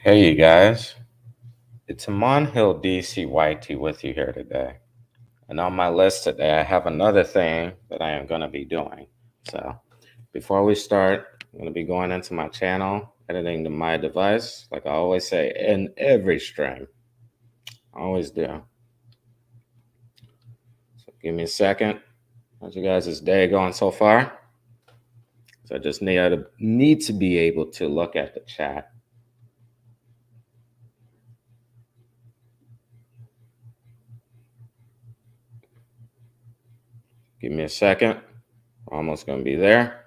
Hey, you guys. It's Amon Hill DCYT with you here today. And on my list today, I have another thing that I am going to be doing. So, before we start, I'm going to be going into my channel, editing to my device, like I always say in every stream. I always do. So, give me a second. How's you guys' day going so far? So, I just need to be able to look at the chat. Give me a second. We're almost going to be there.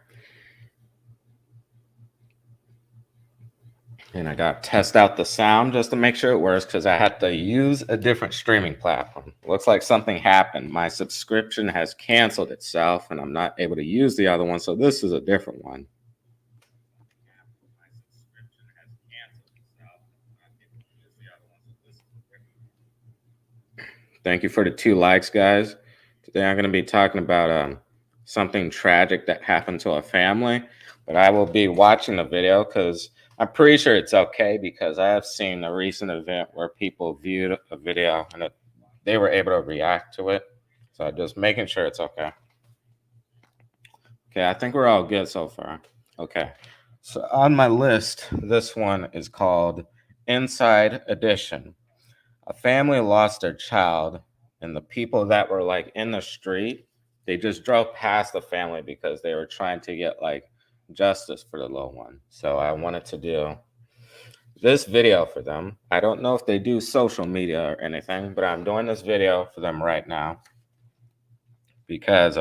And I got to test out the sound just to make sure it works because I had to use a different streaming platform. Looks like something happened. My subscription has canceled itself and I'm not able to use the other one. So this is a different one. Thank you for the 2 likes, guys. Today I'm going to be talking about something tragic that happened to a family, but I will be watching the video because I'm pretty sure it's okay because I have seen a recent event where people viewed a video and they were able to react to it. So just making sure it's okay. Okay, I think we're all good so far. Okay, so on my list, this one is called Inside Edition. A family lost their child, and the people that were like in the street, they just drove past the family because they were trying to get like justice for the little one. So I wanted to do this video for them. I don't know if they do social media or anything, but I'm doing this video for them right now because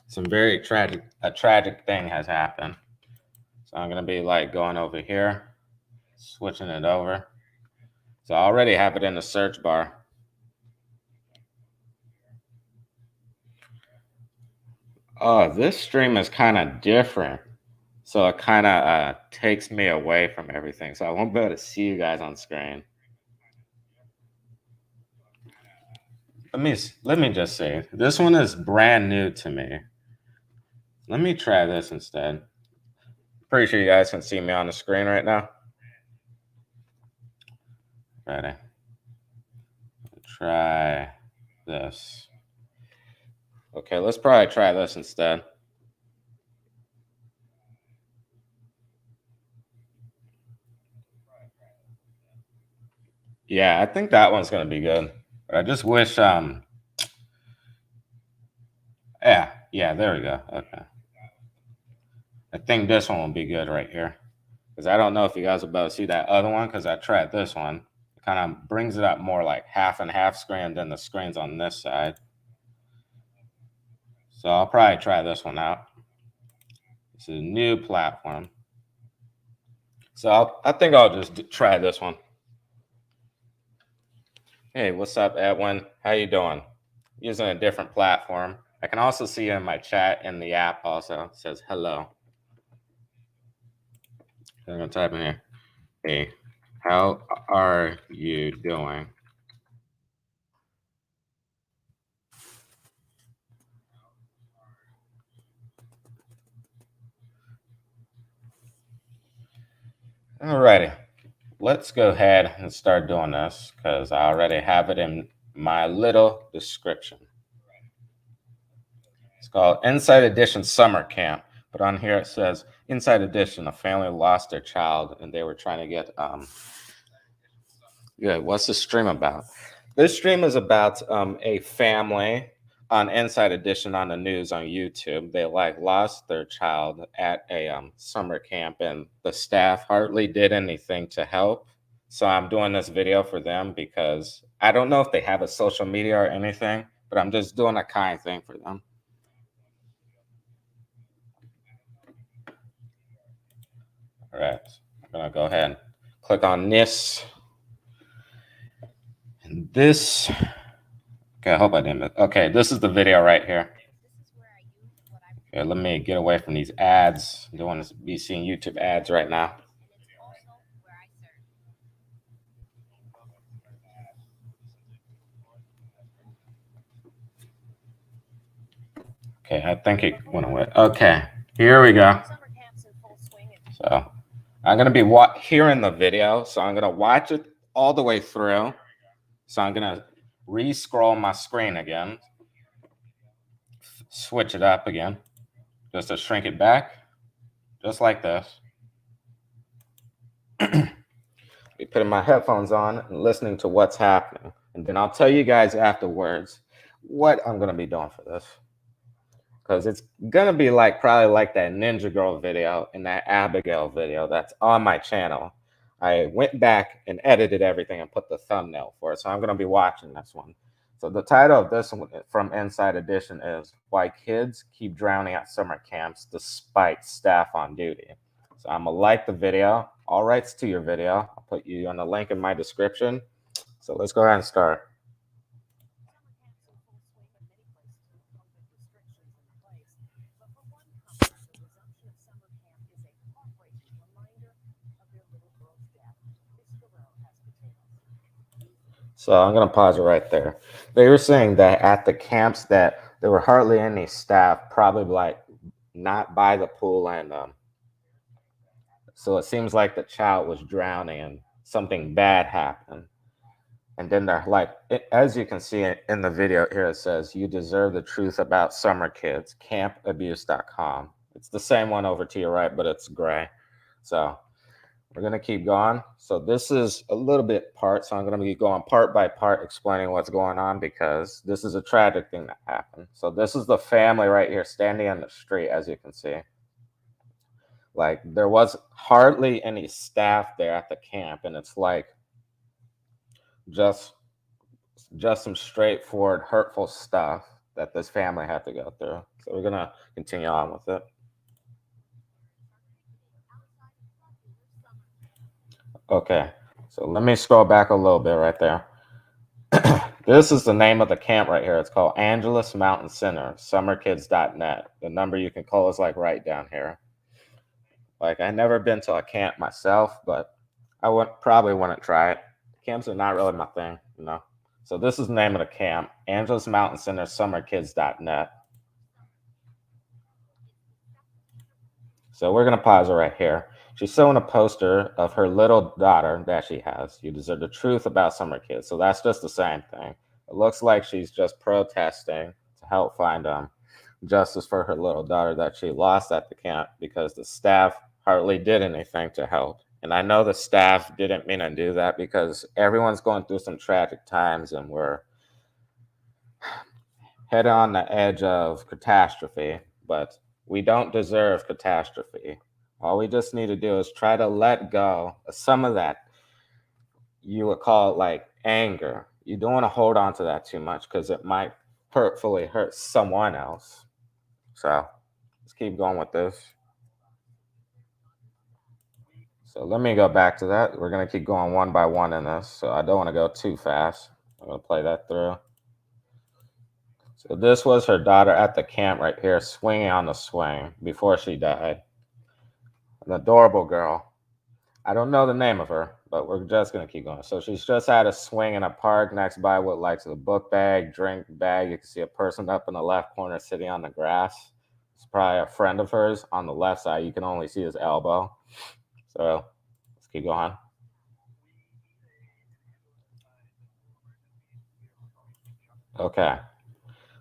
some very tragic thing has happened. So I'm gonna be like going over here, switching it over. So I already have it in the search bar. Oh, this stream is kind of different. So it kind of takes me away from everything. So I won't be able to see you guys on screen. Let me just say, this one is brand new to me. Let me try this instead. Pretty sure you guys can see me on the screen right now. Ready? Try this. Okay, let's probably try this instead. Yeah, I think that one's gonna be good. But I just wish yeah, there we go. Okay. I think this one will be good right here. Because I don't know if you guys will be able to see that other one because I tried this one. It kind of brings it up more like half and half screen than the screens on this side. So I'll probably try this one out. It's a new platform. So I think I'll just try this one. Hey, what's up, Edwin? How you doing? Using a different platform. I can also see you in my chat in the app also. It says hello. I'm going to type in here. Hey, how are you doing? Alrighty, let's go ahead and start doing this because I already have it in my little description. It's called Inside Edition Summer Camp, but on here it says Inside Edition, a family lost their child and they were trying to get yeah, what's the stream about? This stream is about a family on Inside Edition on the news on YouTube. They like lost their child at a summer camp, and the staff hardly did anything to help. So I'm doing this video for them because I don't know if they have a social media or anything, but I'm just doing a kind thing for them. All right, I'm gonna go ahead and click on this and this. Okay, I hope I didn't. Okay, this is the video right here. Okay, let me get away from these ads. I don't want to be seeing YouTube ads right now. Okay, I think it went away. Okay, here we go. So I'm going to be hearing the video, so I'm going to watch it all the way through. So I'm going to re-scroll my screen again, switch it up again, just to shrink it back, just like this. Be putting my headphones on and listening to what's happening. And then I'll tell you guys afterwards what I'm going to be doing for this. Because it's going to be like probably like that Ninja Girl video and that Abigail video that's on my channel. I went back and edited everything and put the thumbnail for it. So I'm going to be watching this one. So the title of this one from Inside Edition is Why Kids Keep Drowning at Summer Camps Despite Staff on Duty. So I'm going to like the video. All rights to your video. I'll put you on the link in my description. So let's go ahead and start. So I'm going to pause it right there. They were saying that at the camps that there were hardly any staff, probably like not by the pool, and so it seems like the child was drowning and something bad happened. And then they're like, as you can see in the video here, it says, "You deserve the truth about summer kids, 𝐏𝐆-𝟏𝟑. It's the same one over to your right, but it's gray. So we're going to keep going. So this is a little bit part. So I'm going to be going part by part explaining what's going on because this is a tragic thing that happened. So this is the family right here standing on the street, as you can see. Like there was hardly any staff there at the camp. And it's like just some straightforward, hurtful stuff that this family had to go through. So we're going to continue on with it. Okay, so let me scroll back a little bit right there. This is the name of the camp right here. It's called Angeles Mountain Center, summerkids.net. The number you can call is like right down here. Like I never been to a camp myself, but I probably wouldn't try it. Camps are not really my thing, you know. So this is the name of the camp, Angeles Mountain Center, summerkids.net. So we're going to pause it right here. She's showing a poster of her little daughter that she has. You deserve the truth about summer kids. So that's just the same thing. It looks like she's just protesting to help find justice for her little daughter that she lost at the camp because the staff hardly did anything to help. And I know the staff didn't mean to do that because everyone's going through some tragic times and we're headed on the edge of catastrophe. But we don't deserve catastrophe. All we just need to do is try to let go of some of that. You would call it like anger. You don't want to hold on to that too much because it might hurtfully hurt someone else. So let's keep going with this. So let me go back to that. We're going to keep going one by one in this. So I don't want to go too fast. I'm going to play that through. So this was her daughter at the camp right here, swinging on the swing before she died. An adorable girl. I don't know the name of her, but we're just going to keep going. So she's just at a swing in a park next by what likes a book bag, drink bag. You can see a person up in the left corner sitting on the grass. It's probably a friend of hers. On the left side, you can only see his elbow. So let's keep going. Okay.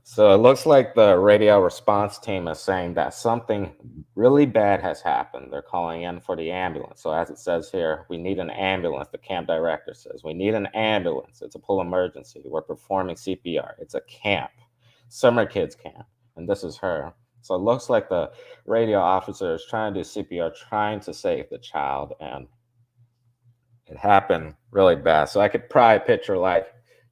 So it looks like the radio response team is saying that something really bad has happened. They're calling in for the ambulance. So as it says here, we need an ambulance. The camp director says, we need an ambulance. It's a full emergency. We're performing CPR. It's a camp, summer kids camp. And this is her. So it looks like the radio officer is trying to do CPR, trying to save the child. And it happened really bad. So I could probably picture like,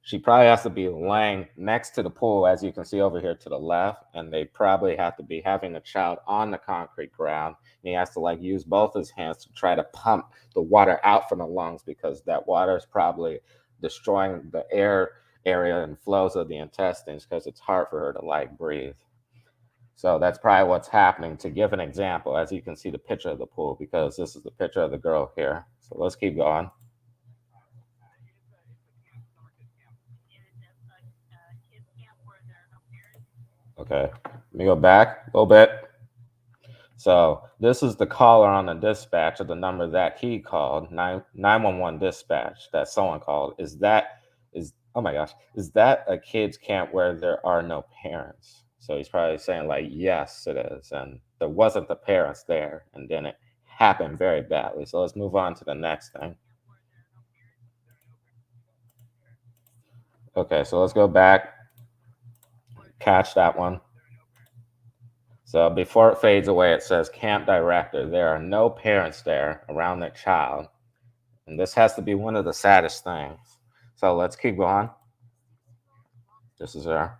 she probably has to be laying next to the pool, as you can see over here to the left, and they probably have to be having the child on the concrete ground. And he has to like use both his hands to try to pump the water out from the lungs because that water is probably destroying the air area and flows of the intestines because it's hard for her to like breathe. So that's probably what's happening. To give an example, as you can see the picture of the pool, because this is the picture of the girl here. So let's keep going. Okay, let me go back a little bit. So this is the caller on the dispatch of the number that he called, 911 dispatch that someone called. Is oh my gosh, is that a kids camp where there are no parents? So he's probably saying like, yes, it is. And there wasn't the parents there. And then it happened very badly. So let's move on to the next thing. Okay, so let's go back, catch that one. So before it fades away, it says camp director. There are no parents there around their child. And this has to be one of the saddest things. So let's keep going. This is her.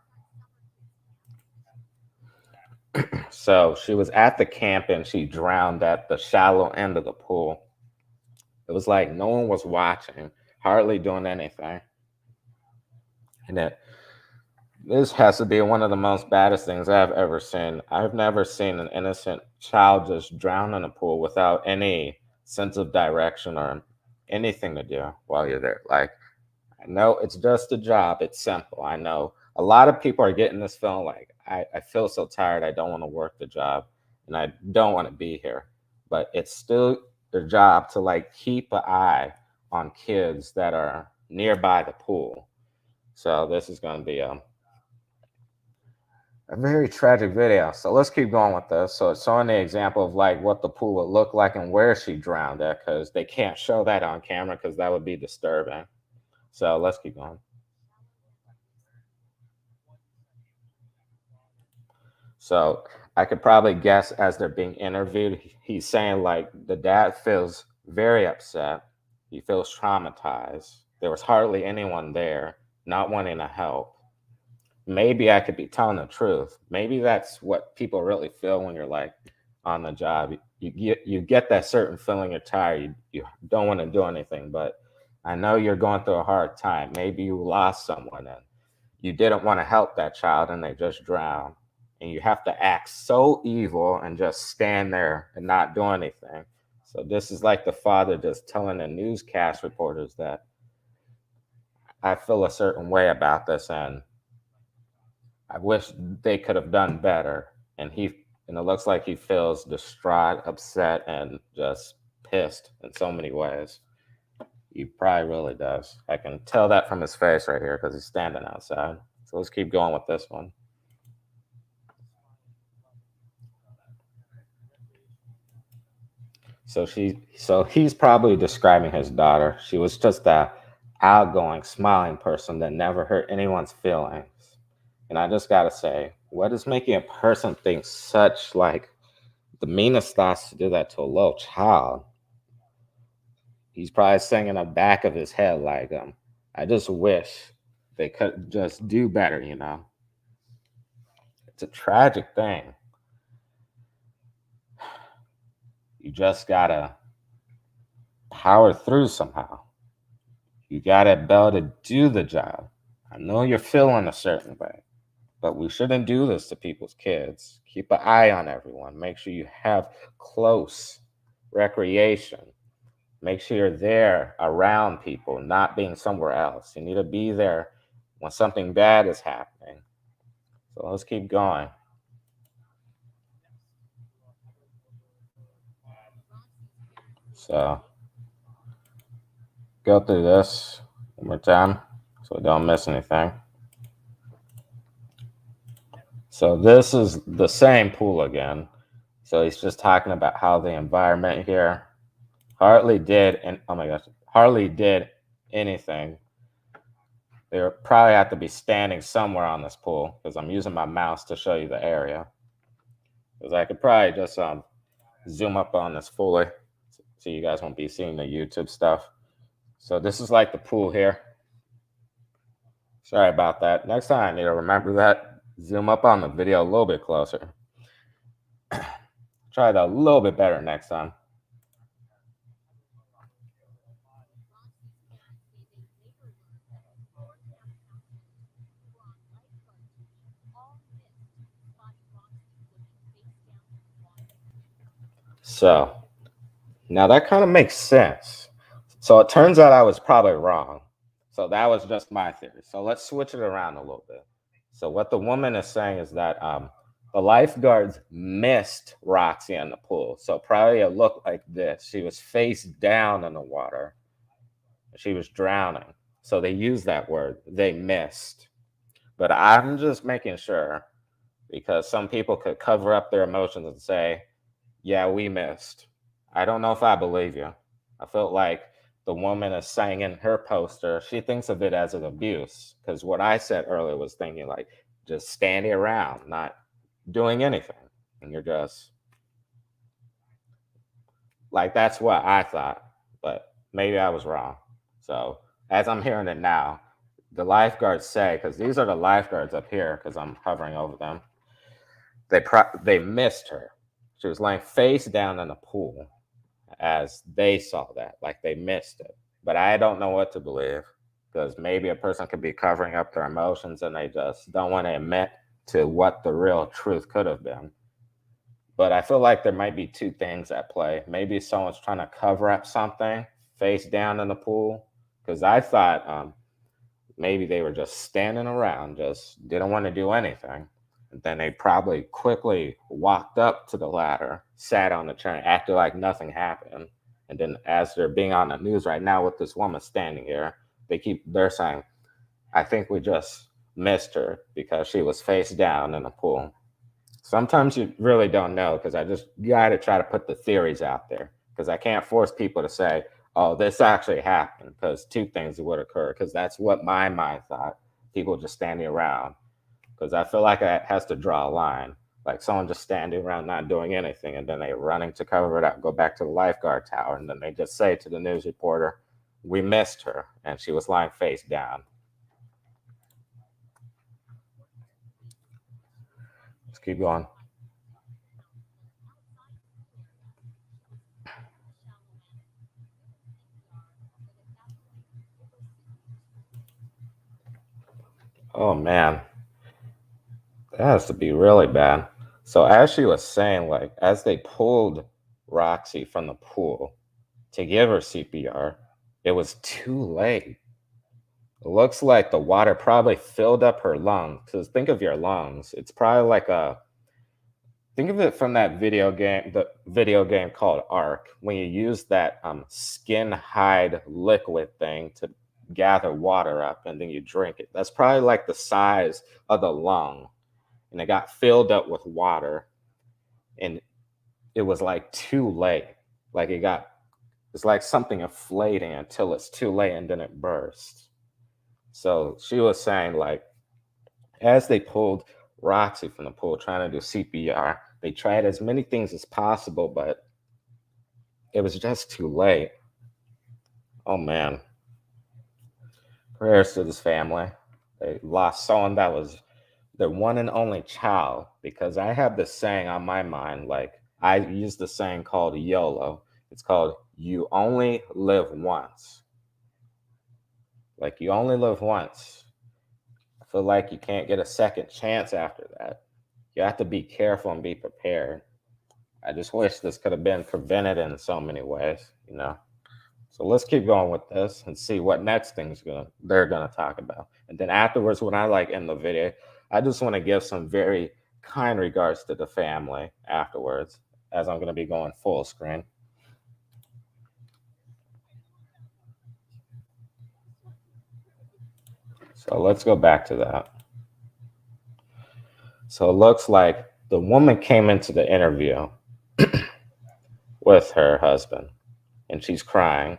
So she was at the camp and she drowned at the shallow end of the pool. It was like no one was watching, hardly doing anything. And this has to be one of the most baddest things I've ever seen. I've never seen an innocent child just drown in a pool without any sense of direction or anything to do while you're there. Like, I know it's just a job. It's simple. I know a lot of people are getting this feeling like, I feel so tired. I don't want to work the job and I don't want to be here. But it's still their job to like keep an eye on kids that are nearby the pool. So this is going to be a very tragic video. So let's keep going with this. So it's showing the example of like what the pool would look like and where she drowned at, because they can't show that on camera because that would be disturbing. So let's keep going. So I could probably guess as they're being interviewed, he's saying like the dad feels very upset. He feels traumatized. There was hardly anyone there, not wanting to help. Maybe I could be telling the truth. Maybe that's what people really feel when you're like on the job. You get that certain feeling you're tired. You don't want to do anything, but I know you're going through a hard time. Maybe you lost someone and you didn't want to help that child and they just drowned. And you have to act so evil and just stand there and not do anything. So this is like the father just telling the newscast reporters that I feel a certain way about this and I wish they could have done better. And it looks like he feels distraught, upset, and just pissed in so many ways. He probably really does. I can tell that from his face right here because he's standing outside. So let's keep going with this one. So he's probably describing his daughter. She was just a outgoing, smiling person that never hurt anyone's feelings. And I just gotta say, what is making a person think such like the meanest thoughts to do that to a little child? He's probably saying in the back of his head, like, I just wish they could just do better. It's a tragic thing. You just gotta power through somehow. You gotta be able to do the job. I know you're feeling a certain way, but we shouldn't do this to people's kids. Keep an eye on everyone. Make sure you have close recreation. Make sure you're there around people, not being somewhere else. You need to be there when something bad is happening. So let's keep going. So go through this one more time so don't miss anything. So this is the same pool again. So he's just talking about how the environment here hardly did, and oh my gosh, hardly did anything. They probably have to be standing somewhere on this pool because I'm using my mouse to show you the area. Because I could probably just zoom up on this fully so you guys won't be seeing the YouTube stuff. So this is like the pool here. Sorry about that. Next time I need to remember that. Zoom up on the video a little bit closer. Try that a little bit better next time. So now that kind of makes sense. So it turns out I was probably wrong. So that was just my theory. So let's switch it around a little bit. So what the woman is saying is that The lifeguards missed Roxy in the pool. So probably it looked like this. She was face down in the water. She was drowning. So they used that word. They missed. But I'm just making sure because some people could cover up their emotions and say, yeah, we missed. I don't know if I believe you. I felt like the woman is saying in her poster, she thinks of it as an abuse. Because what I said earlier was thinking like just standing around, not doing anything. And you're just like, that's what I thought. But maybe I was wrong. So as I'm hearing it now, the lifeguards say, because these are the lifeguards up here, because I'm hovering over them, they missed her. She was laying face down in the pool as they saw that, like they missed it. But I don't know what to believe because maybe a person could be covering up their emotions and they just don't want to admit to what the real truth could have been. But I feel like there might be two things at play. Maybe someone's trying to cover up something face down in the pool because I thought maybe they were just standing around, just didn't want to do anything. And then they probably quickly walked up to the ladder, sat on the chair, acted like nothing happened. And then as they're being on the news right now with this woman standing here, they're saying, I think we just missed her because she was face down in the pool. Sometimes you really don't know because I just got to try to put the theories out there because I can't force people to say, oh, this actually happened because two things would occur because that's what my mind thought. People just standing around because I feel like it has to draw a line. Like someone just standing around not doing anything and then they running to cover it up, go back to the lifeguard tower, and then they just say to the news reporter, we missed her and she was lying face down. Let's keep going. Oh man, that has to be really bad. So as she was saying, like as they pulled Roxy from the pool to give her CPR, it was too late. It looks like the water probably filled up her lungs. Because think of your lungs. It's probably like a think of it from that video game, the video game called Ark, when you use that skin hide liquid thing to gather water up and then you drink it. That's probably like the size of the lung, and it got filled up with water, and it was like too late. Like it's like something inflating until it's too late, and then it bursts. So she was saying like as they pulled Roxy from the pool trying to do CPR, they tried as many things as possible, but it was just too late. Oh man. Prayers to this family. They lost someone that was their one and only child because I have this saying on my mind. Like, I use the saying called YOLO. It's called you only live once. Like, you only live once. I feel like you can't get a second chance after that. You have to be careful and be prepared. I just wish this could have been prevented in so many ways. So let's keep going with this and see what next they're gonna talk about. And then afterwards, when I like end the video, I just want to give some very kind regards to the family afterwards, as I'm gonna be going full screen. So let's go back to that. So it looks like the woman came into the interview with her husband and she's crying.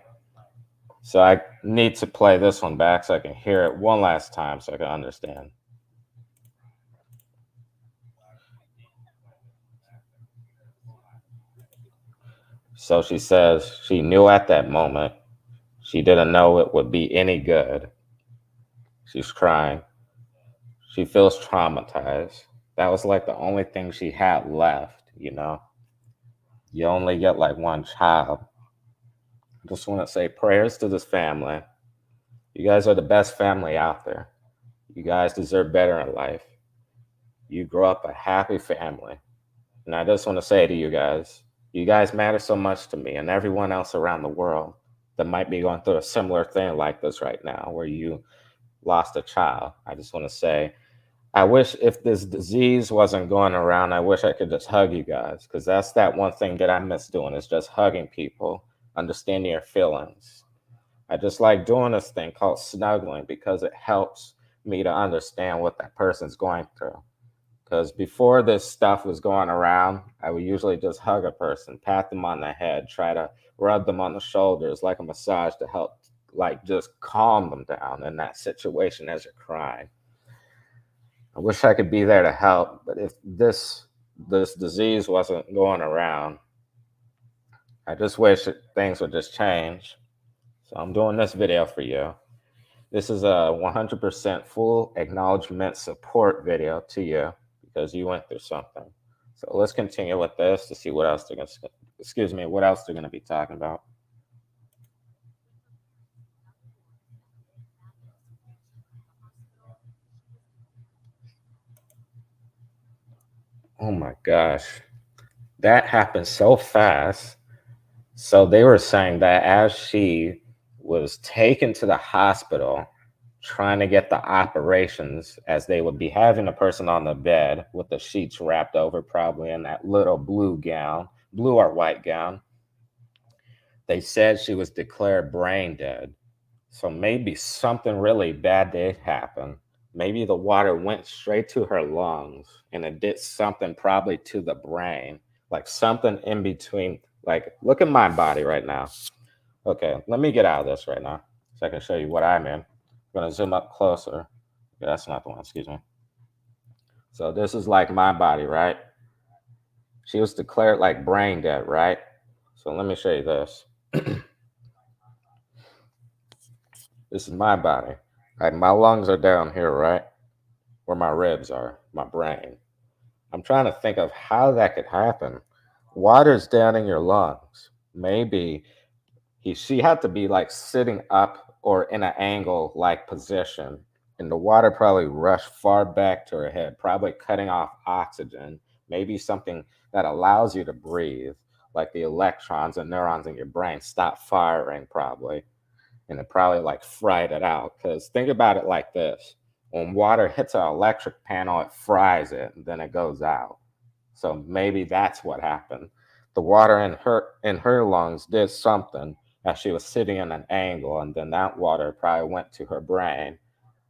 So I need to play this one back so I can hear it one last time so I can understand. So she says she knew at that moment she didn't know it would be any good. She's crying. She feels traumatized. That was like the only thing she had left. You only get like one child. I just want to say prayers to this family. You guys are the best family out there. You guys deserve better in life. You grow up a happy family. And I just want to say to you guys matter so much to me and everyone else around the world that might be going through a similar thing like this right now, where you lost a child. I just want to say I wish if this disease wasn't going around, I wish I could just hug you guys because that's that one thing that I miss doing is just hugging people, understanding your feelings. I just like doing this thing called snuggling because it helps me to understand what that person's going through. Because before this stuff was going around, I would usually just hug a person, pat them on the head, try to rub them on the shoulders like a massage to help, like just calm them down in that situation as you're crying. I wish I could be there to help, but if this disease wasn't going around, I just wish things would just change. So I'm doing this video for you. This is a 100% full acknowledgement support video to you because you went through something. So let's continue with this to see what else they're going to, what else they're going to be talking about. Oh my gosh. That happened so fast. So they were saying that as she was taken to the hospital, trying to get the operations, as they would be having a person on the bed with the sheets wrapped over, probably in that little blue gown, blue or white gown. They said she was declared brain dead. So maybe something really bad did happen. Maybe the water went straight to her lungs and it did something probably to the brain, like something in between. Like, look at my body right now. Okay, let me get out of this right now so I can show you what I mean. I'm going to zoom up closer. Okay, that's not the one, excuse me. So this is like my body, right? She was declared like brain dead, right? So let me show you this. This is my body. Like my lungs are down here, right? Where my ribs are, my brain. I'm trying to think of how that could happen. Water's down in your lungs. Maybe she had to be like sitting up or in an angle like position. And the water probably rushed far back to her head, probably cutting off oxygen, maybe something that allows you to breathe, like the electrons and neurons in your brain stop firing, probably. And it probably like fried it out. Because think about it like this: when water hits an electric panel, it fries it, and then it goes out. So maybe that's what happened. The water in her lungs did something as she was sitting in an angle, and then that water probably went to her brain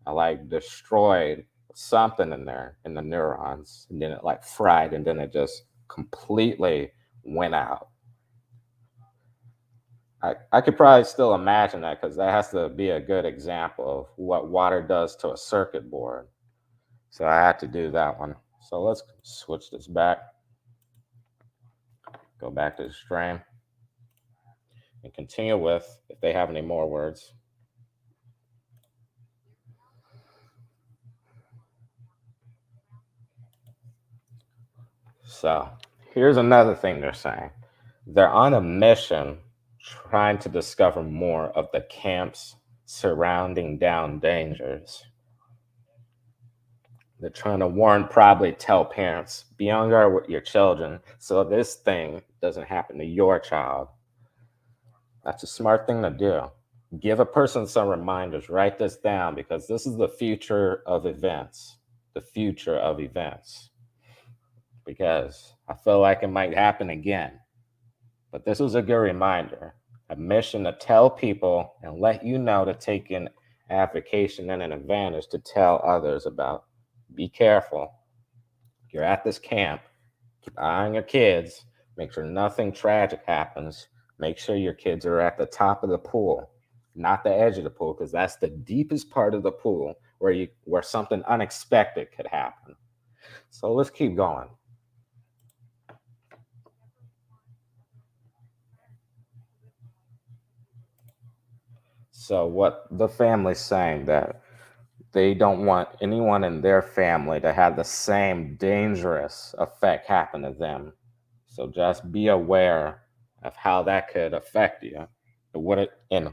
and like destroyed something in there in the neurons, and then it like fried, and then it just completely went out. I could probably still imagine that because that has to be a good example of what water does to a circuit board. So I had to do that one. So let's switch this back. Go back to the stream and continue with if they have any more words. So here's another thing they're saying. They're on a mission trying to discover more of the camp's surrounding down dangers. They're trying to warn, probably tell parents, be on guard with your children so this thing doesn't happen to your child. That's a smart thing to do. Give a person some reminders, write this down because this is the future of events. The future of events. Because I feel like it might happen again. But this was a good reminder, a mission to tell people and let you know to take an application and an advantage to tell others about. Be careful. You're at this camp. Keep an eye on your kids. Make sure nothing tragic happens. Make sure your kids are at the top of the pool, not the edge of the pool, because that's the deepest part of the pool where something unexpected could happen. So let's keep going. So what the family's saying that they don't want anyone in their family to have the same dangerous effect happen to them. So just be aware of how that could affect you and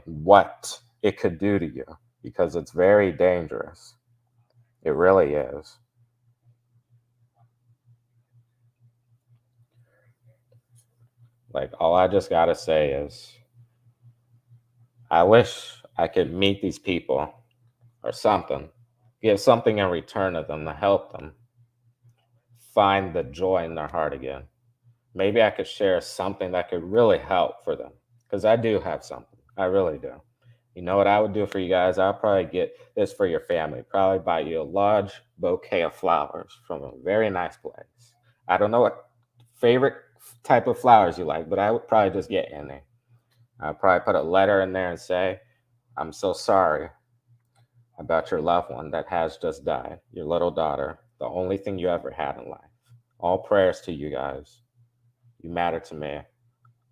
what it could do to you because it's very dangerous. It really is. Like all I just got to say is I wish I could meet these people or something give something in return to them to help them find the joy in their heart again. Maybe I could share something that could really help for them because I do have something. I really do. You know what I would do for you guys? I'll probably get this for your family. Probably buy you a large bouquet of flowers from a very nice place. I don't know what favorite type of flowers you like, but I would probably just get any. I'll probably put a letter in there and say, I'm so sorry about your loved one that has just died, your little daughter, the only thing you ever had in life. All prayers to you guys. You matter to me.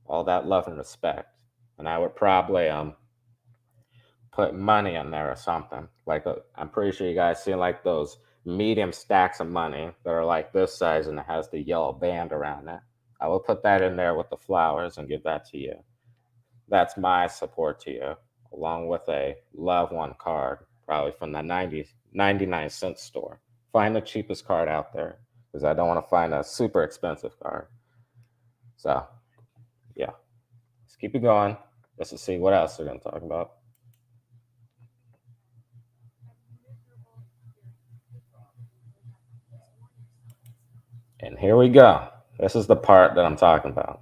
All that love and respect. And I would probably put money in there or something. Like I'm pretty sure you guys see like those medium stacks of money that are like this size and it has the yellow band around it. I will put that in there with the flowers and give that to you. That's my support to you, along with a loved one card, probably from the 99 cent store. Find the cheapest card out there because I don't want to find a super expensive card. So, yeah, let's keep it going. Let's see what else they're going to talk about. And here we go. This is the part that I'm talking about.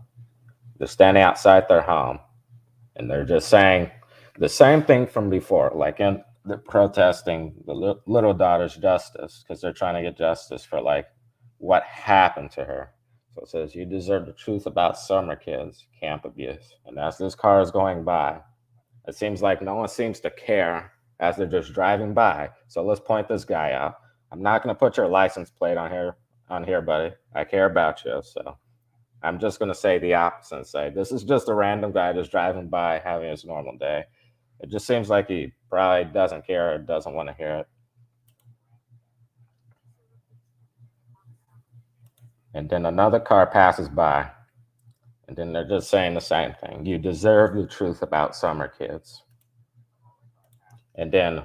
They're standing outside their home and they're just saying the same thing from before, like they're protesting the little daughter's justice because they're trying to get justice for like what happened to her. So it says, you deserve the truth about summer kids, camp abuse. And as this car is going by, it seems like no one seems to care as they're just driving by. So let's point this guy out. I'm not going to put your license plate on here, buddy. I care about you. So I'm just going to say the opposite and say this is just a random guy just driving by having his normal day. It just seems like he probably doesn't care or doesn't want to hear it. And then another car passes by, and then they're just saying the same thing. You deserve the truth about summer kids. And then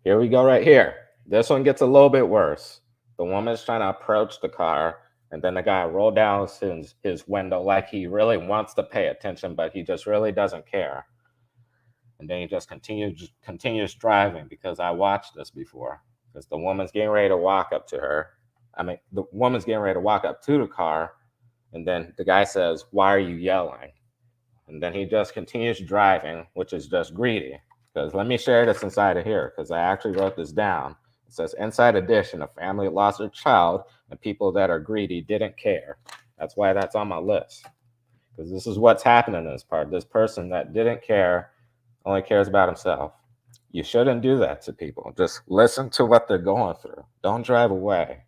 here we go right here. This one gets a little bit worse. The woman's trying to approach the car, and then the guy rolled down his window like he really wants to pay attention, but he just really doesn't care. And then he just continues driving because I watched this before. Because the woman's getting ready to walk up to her. I mean, the woman's getting ready to walk up to the car, and then the guy says, "Why are you yelling?" And then he just continues driving, which is just greedy. Because let me share this inside of here, because I actually wrote this down. It says, inside edition, a family lost their child, and people that are greedy didn't care. That's why that's on my list. Because this is what's happening in this part. This person that didn't care only cares about himself. You shouldn't do that to people. Just listen to what they're going through. Don't drive away.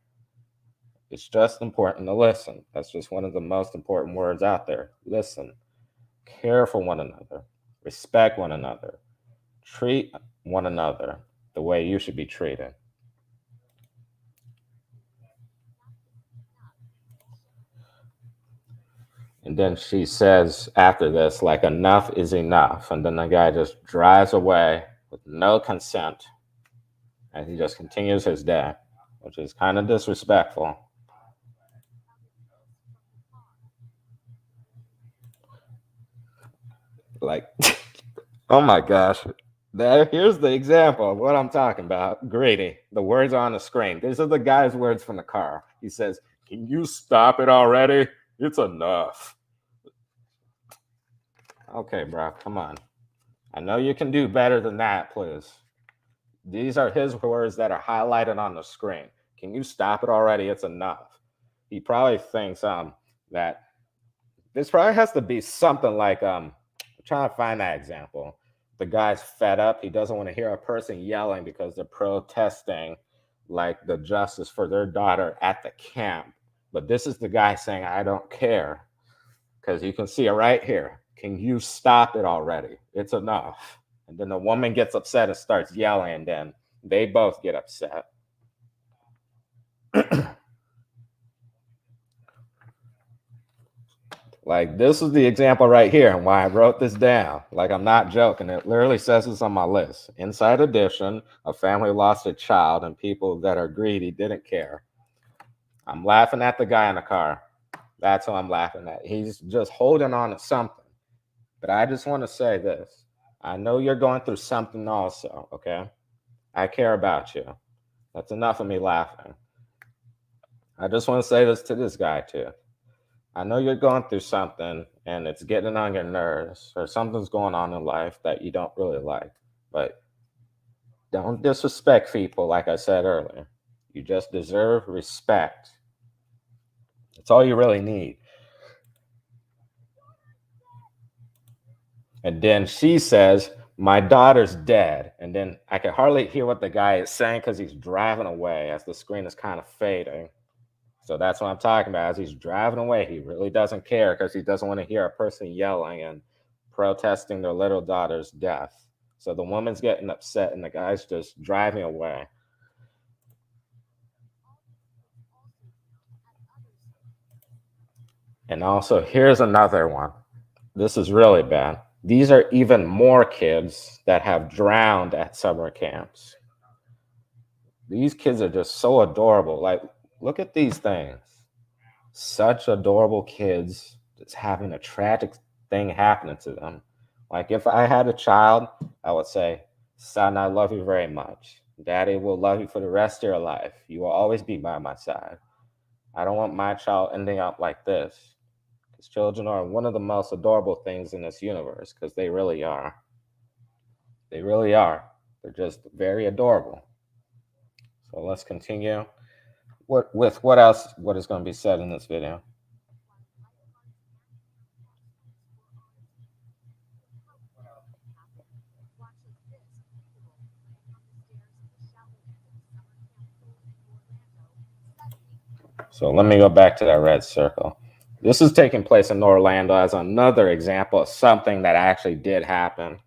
It's just important to listen. That's just one of the most important words out there. Listen. Care for one another. Respect one another. Treat one another the way you should be treated. And then she says after this, like, enough is enough. And then the guy just drives away with no consent. And he just continues his day, which is kind of disrespectful. Like, oh my gosh. Here's the example of what I'm talking about. Greedy. The words are on the screen. These are the guy's words from the car. He says, "Can you stop it already? It's enough." Okay, bro, come on. I know you can do better than that, please. These are his words that are highlighted on the screen. Can you stop it already? It's enough. He probably thinks that this probably has to be something like I'm trying to find that example. The guy's fed up. He doesn't want to hear a person yelling because they're protesting like the justice for their daughter at the camp. But this is the guy saying, I don't care. Because you can see it right here. Can you stop it already? It's enough. And then the woman gets upset and starts yelling, and then they both get upset. Like, this is the example right here and why I wrote this down. Like, I'm not joking. It literally says this on my list. Inside edition, a family lost a child and people that are greedy didn't care. I'm laughing at the guy in the car. That's who I'm laughing at. He's just holding on to something. But I just want to say this. I know you're going through something also, okay? I care about you. That's enough of me laughing. I just want to say this to this guy too. I know you're going through something and it's getting on your nerves, or something's going on in life that you don't really like, but don't disrespect people like I said earlier. You just deserve respect. That's all you really need. And then she says, "My daughter's dead." And then I can hardly hear what the guy is saying because he's driving away as the screen is kind of fading. So that's what I'm talking about. As he's driving away, he really doesn't care because he doesn't want to hear a person yelling and protesting their little daughter's death. So the woman's getting upset and the guy's just driving away. And also, here's another one. This is really bad. These are even more kids that have drowned at summer camps. These kids are just so adorable. Like, look at these things. Such adorable kids just having a tragic thing happening to them. Like, if I had a child, I would say, "Son, I love you very much. Daddy will love you for the rest of your life. You will always be by my side. I don't want my child ending up like this." Because children are one of the most adorable things in this universe, because they really are. They really are. They're just very adorable. So let's continue. What else? What is going to be said in this video? So let me go back to that red circle. This is taking place in Orlando as another example of something that actually did happen.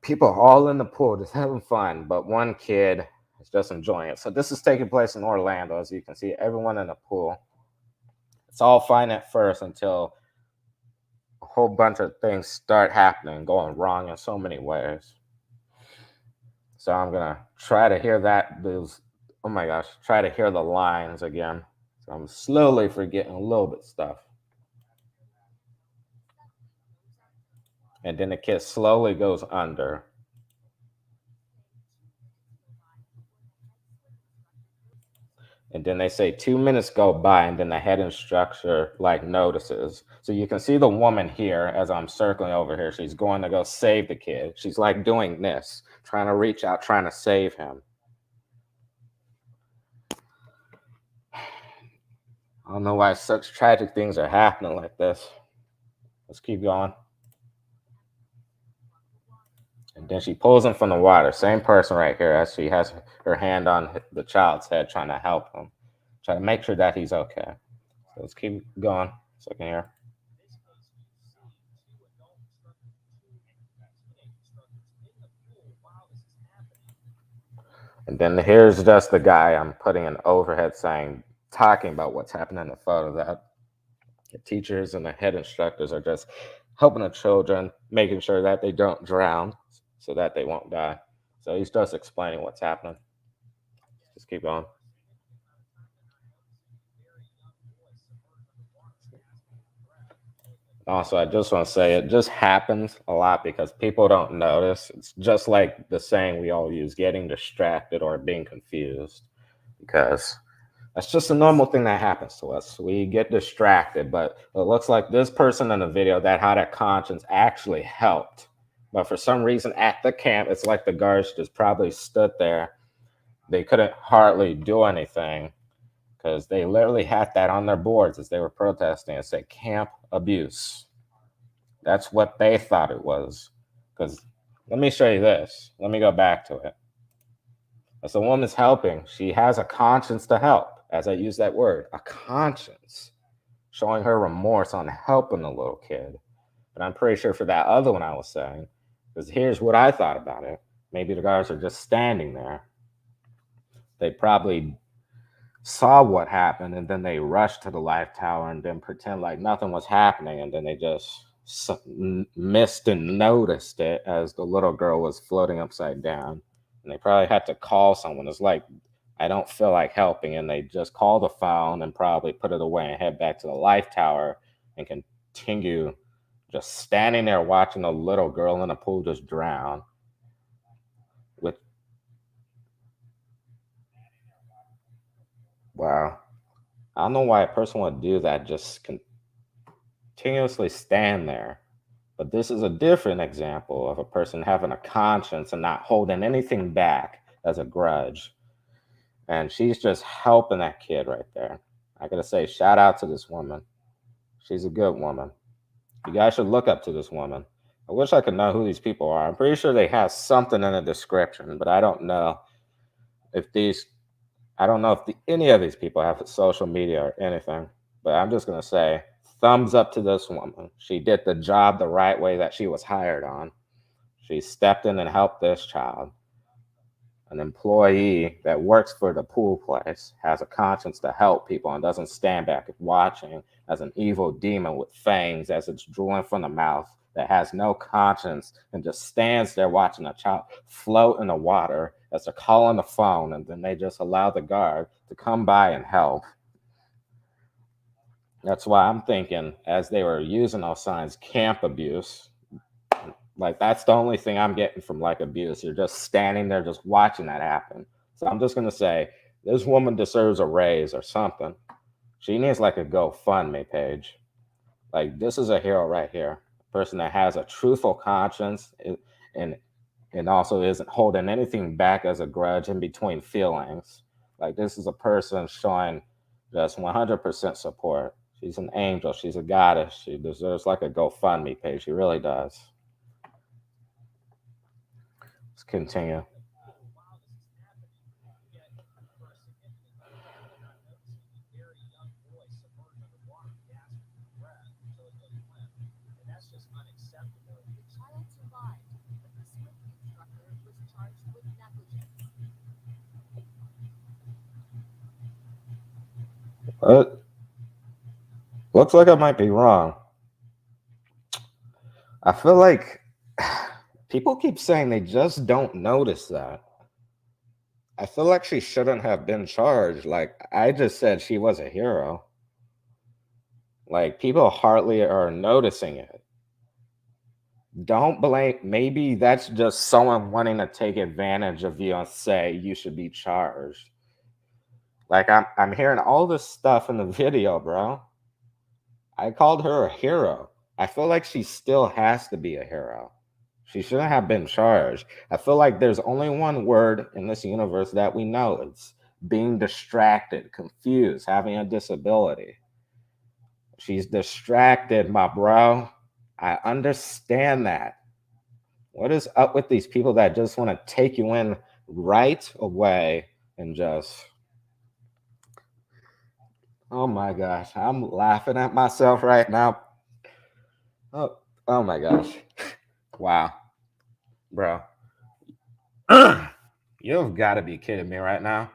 People are all in the pool just having fun, but one kid is just enjoying it. So this is taking place in Orlando, as you can see, everyone in the pool. It's all fine at first until a whole bunch of things start happening, going wrong in so many ways. So I'm gonna try to hear those. Oh my gosh, try to hear the lines again. So I'm slowly forgetting a little bit stuff. And then the kid slowly goes under. And then they say 2 minutes go by, and then the head instructor like notices. So you can see the woman here as I'm circling over here. She's going to go save the kid. She's like doing this, trying to reach out, trying to save him. I don't know why such tragic things are happening like this. Let's keep going. And then she pulls him from the water. Same person right here as she has her hand on the child's head, trying to help him, trying to make sure that he's okay. So let's keep going so I can hear. And then here's just the guy I'm putting an overhead saying, talking about what's happening in the photo, that the teachers and the head instructors are just helping the children, making sure that they don't drown so that they won't die. So he's just explaining what's happening. Just keep going. Also, I just want to say it just happens a lot because people don't notice. It's just like the saying we all use, getting distracted or being confused, because that's just a normal thing that happens to us. We get distracted, but it looks like this person in the video that had a conscience actually helped. But for some reason at the camp, it's like the guards just probably stood there. They couldn't hardly do anything because they literally had that on their boards as they were protesting. It said camp abuse. That's what they thought it was. Because let me show you this. Let me go back to it. As the woman's helping, she has a conscience to help. As I use that word, a conscience, showing her remorse on helping the little kid. But I'm pretty sure for that other one I was saying, because here's what I thought about it. Maybe the guards are just standing there. They probably saw what happened and then they rushed to the life tower and then pretend like nothing was happening, and then they just missed and noticed it as the little girl was floating upside down, and they probably had to call someone. It's like, I don't feel like helping, and they just call the phone and probably put it away and head back to the life tower and continue just standing there watching a little girl in a pool just drown with Wow. I don't know why a person would do that, just continuously stand there. But this is a different example of a person having a conscience and not holding anything back as a grudge. And she's just helping that kid right there. I gotta say, shout out to this woman. She's a good woman. You guys should look up to this woman. I wish I could know who these people are. I'm pretty sure they have something in the description, but I don't know if any of these people have social media or anything. But I'm just gonna say, thumbs up to this woman. She did the job the right way that she was hired on. She stepped in and helped this child. An employee that works for the pool place has a conscience to help people and doesn't stand back watching as an evil demon with fangs as it's drooling from the mouth that has no conscience and just stands there watching a child float in the water as they're calling the phone, and then they just allow the guard to come by and help. That's why I'm thinking, as they were using those signs, camp abuse. Like, that's the only thing I'm getting from like abuse. You're just standing there just watching that happen. So I'm just gonna say this woman deserves a raise or something. She needs like a GoFundMe page. Like, this is a hero right here. A person that has a truthful conscience and and also isn't holding anything back as a grudge in between feelings. Like, this is a person showing just 100% support. She's an angel. She's a goddess. She deserves like a GoFundMe page. She really does. Let's continue. Looks like I might be wrong. I feel like people keep saying they just don't notice that. I feel like she shouldn't have been charged. Like, I just said she was a hero. Like, people hardly are noticing it. Don't blame, maybe that's just someone wanting to take advantage of you and say you should be charged. Like, I'm hearing all this stuff in the video, bro. I called her a hero. I feel like she still has to be a hero. She shouldn't have been charged. I feel like there's only one word in this universe that we know. It's being distracted, confused, having a disability. She's distracted, my bro. I understand that. What is up with these people that just want to take you in right away and just, oh my gosh, I'm laughing at myself right now. Oh, oh my gosh. Wow, bro. You've got to be kidding me right now.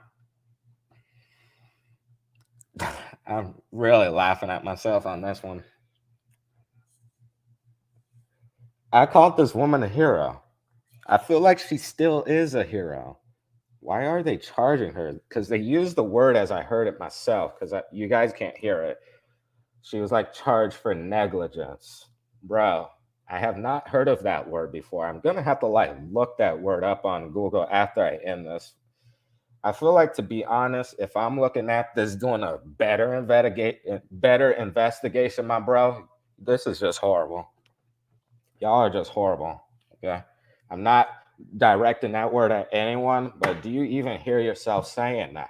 I'm really laughing at myself on this one. I called this woman a hero. I feel like she still is a hero. Why are they charging her? Because they use the word as I heard it myself, because you guys can't hear it. She was like charged for negligence. Bro, I have not heard of that word before. I'm going to have to like look that word up on Google after I end this. I feel like, to be honest, if I'm looking at this doing a better investigation, my bro, this is just horrible. Y'all are just horrible. Okay. I'm not directing that word at anyone, but do you even hear yourself saying that?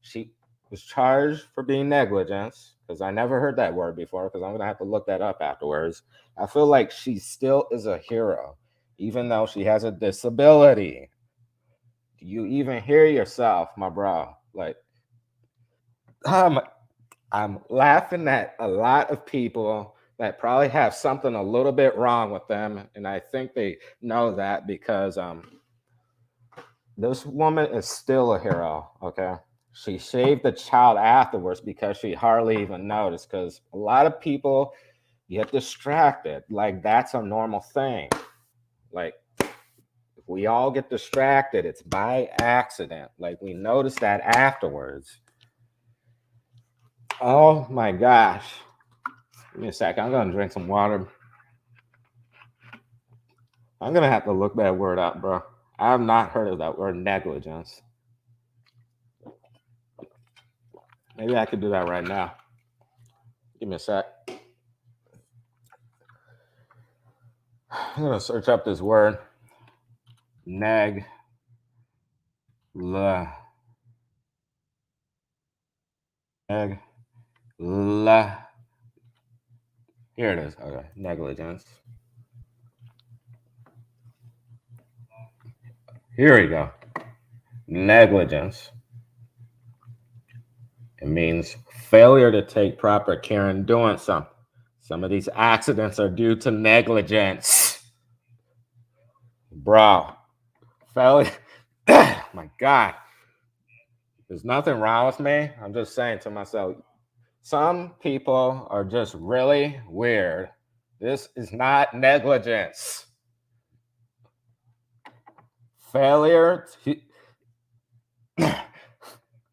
She was charged for being negligence, because I never heard that word before, because I'm going to have to look that up afterwards. I feel like she still is a hero, even though she has a disability. Do you even hear yourself, my bro? Like, um, I'm laughing at a lot of people that probably have something a little bit wrong with them, and I think they know that, because this woman is still a hero. Okay, she saved the child afterwards because she hardly even noticed. Because a lot of people get distracted. Like, that's a normal thing. Like, if we all get distracted, it's by accident. Like, we notice that afterwards. Oh my gosh. Give me a second. I'm gonna drink some water. I'm gonna have to look that word up, bro. I have not heard of that word, negligence. Maybe I could do that right now. Give me a sec. I'm gonna search up this word. Neg. La. Neg. La. Here it is. Okay. Negligence. Here we go. Negligence. It means failure to take proper care in doing something. Some of these accidents are due to negligence. Bro, failure. My God. There's nothing wrong with me. I'm just saying to myself, some people are just really weird. This is not negligence. Failure to...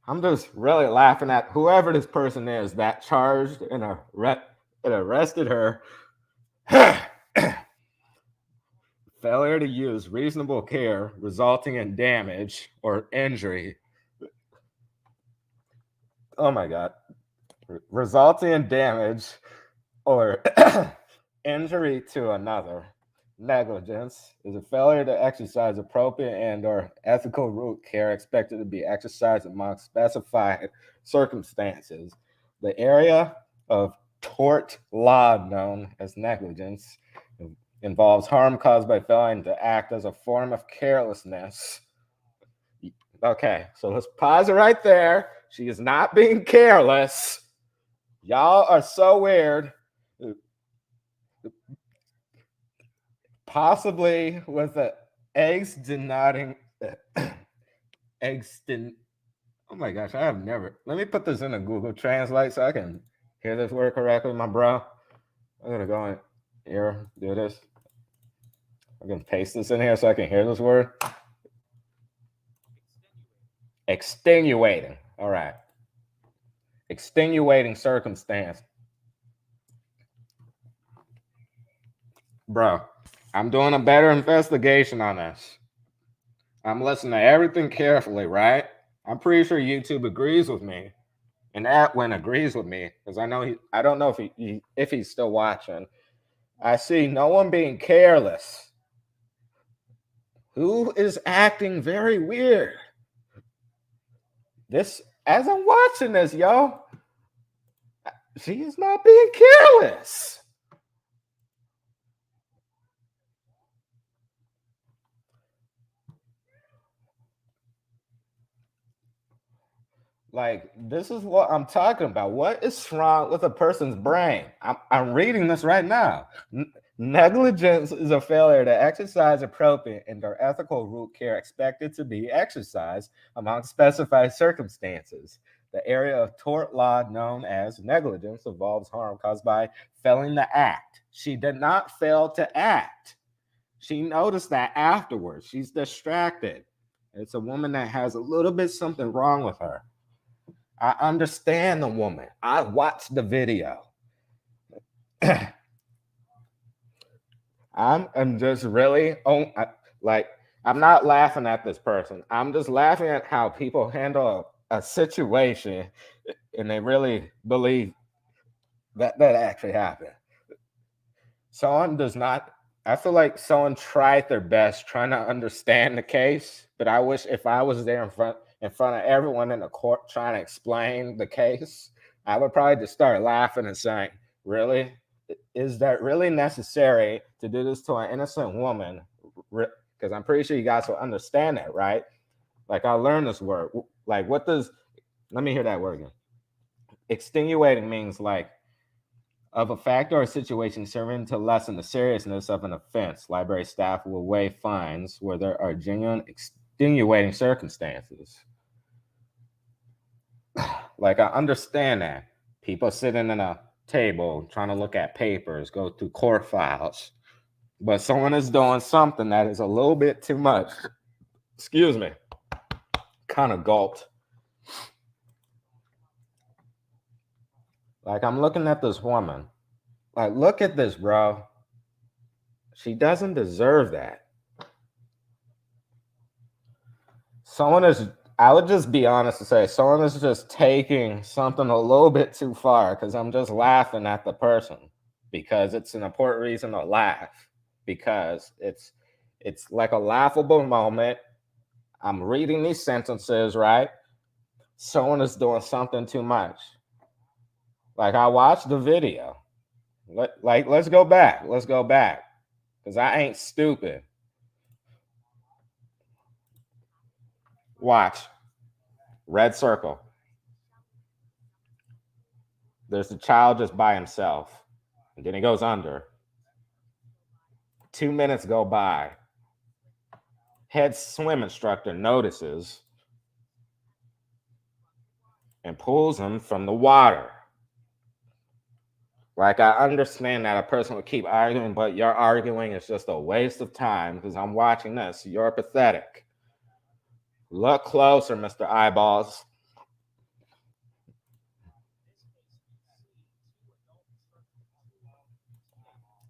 I'm just really laughing at whoever this person is that charged and arrested her. Failure to use reasonable care resulting in damage or injury. Oh my God. Resulting in damage or injury to another. Negligence is a failure to exercise appropriate and or ethical root care expected to be exercised among specified circumstances. The area of tort law known as negligence involves harm caused by failing to act as a form of carelessness. Okay, so let's pause it right there. She is not being careless. Y'all are so weird. Possibly with the eggs denoting eggs didn't. Oh my gosh, I have never. Let me put this in a Google Translate so I can hear this word correctly, my bro. I'm gonna go in here, do this. I'm gonna paste this in here so I can hear this word. Extenuating. All right. Extenuating circumstance. Bro, I'm doing a better investigation on this. I'm listening to everything carefully, right? I'm pretty sure YouTube agrees with me, and Atwin agrees with me because I know I don't know if he's still watching. I see no one being careless. Who is acting very weird? This, as I'm watching this, yo, she is not being careless. Like, this is what I'm talking about. What is wrong with a person's brain? I'm reading this right now. Negligence is a failure to exercise appropriate and or ethical root care expected to be exercised among specified circumstances. The area of tort law known as negligence involves harm caused by failing to act. She did not fail to act. She noticed that afterwards. She's distracted. It's a woman that has a little bit something wrong with her. I understand the woman. I watched the video. I'm just really I'm not laughing at this person. I'm just laughing at how people handle a situation and they really believe that actually happened. Someone does not. I feel like someone tried their best trying to understand the case, but I wish if I was there in front of everyone in the court trying to explain the case, I would probably just start laughing and saying, "Really? Is that really necessary to do this to an innocent woman?" Because I'm pretty sure you guys will understand that, right? Like, I learned this word. Like, what does? Let me hear that word again. Extenuating means like of a fact or a situation serving to lessen the seriousness of an offense. Library staff will waive fines where there are genuine extenuating circumstances. Like, I understand that. People sitting in a table trying to look at papers, go through court files, but someone is doing something that is a little bit too much. Excuse me. Kind of gulped. Like, I'm looking at this woman. Like, look at this, bro. She doesn't deserve that. Someone is I would just be honest to say someone is just taking something a little bit too far because I'm just laughing at the person because it's an important reason to laugh because it's like a laughable moment. I'm reading these sentences, right? Someone is doing something too much. Like I watched the video. Let's go back. Let's go back. Because I ain't stupid. Watch. Red circle. There's a child just by himself. And then he goes under. 2 minutes go by. Head swim instructor notices and pulls him from the water. Like, I understand that a person would keep arguing, but your arguing is just a waste of time because I'm watching this. You're pathetic. Look closer, Mr. Eyeballs.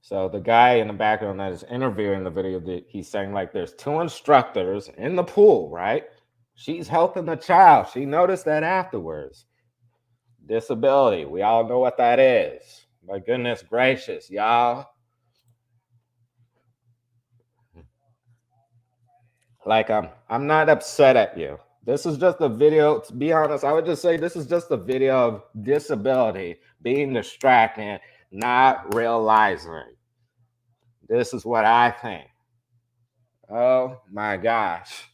So the guy in the background that is interviewing the video, he's saying like there's 2 instructors in the pool, right? She's helping the child. She noticed that afterwards. Disability. We all know what that is. My goodness gracious, y'all. Like I'm not upset at you. This is just a video. To be honest, I would just say this is just a video of disability, being distracted, not realizing. This is what I think. Oh my gosh.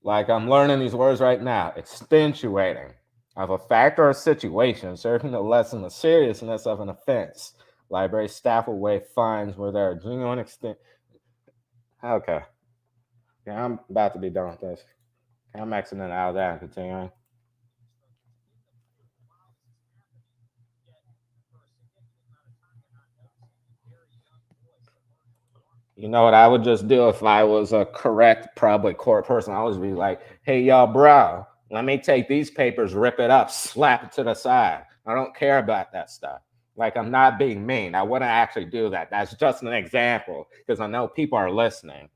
Like I'm learning these words right now. Extenuating of a fact or a situation serving to lessen the seriousness of an offense. Library staff will waive fines where there are genuine extent. Okay. Yeah, I'm about to be done with this. I'm exiting out of that and continuing. You know what I would just do if I was a correct public court person? I would be like, hey, y'all, bro, let me take these papers, rip it up, slap it to the side. I don't care about that stuff. Like, I'm not being mean. I wouldn't actually do that. That's just an example because I know people are listening.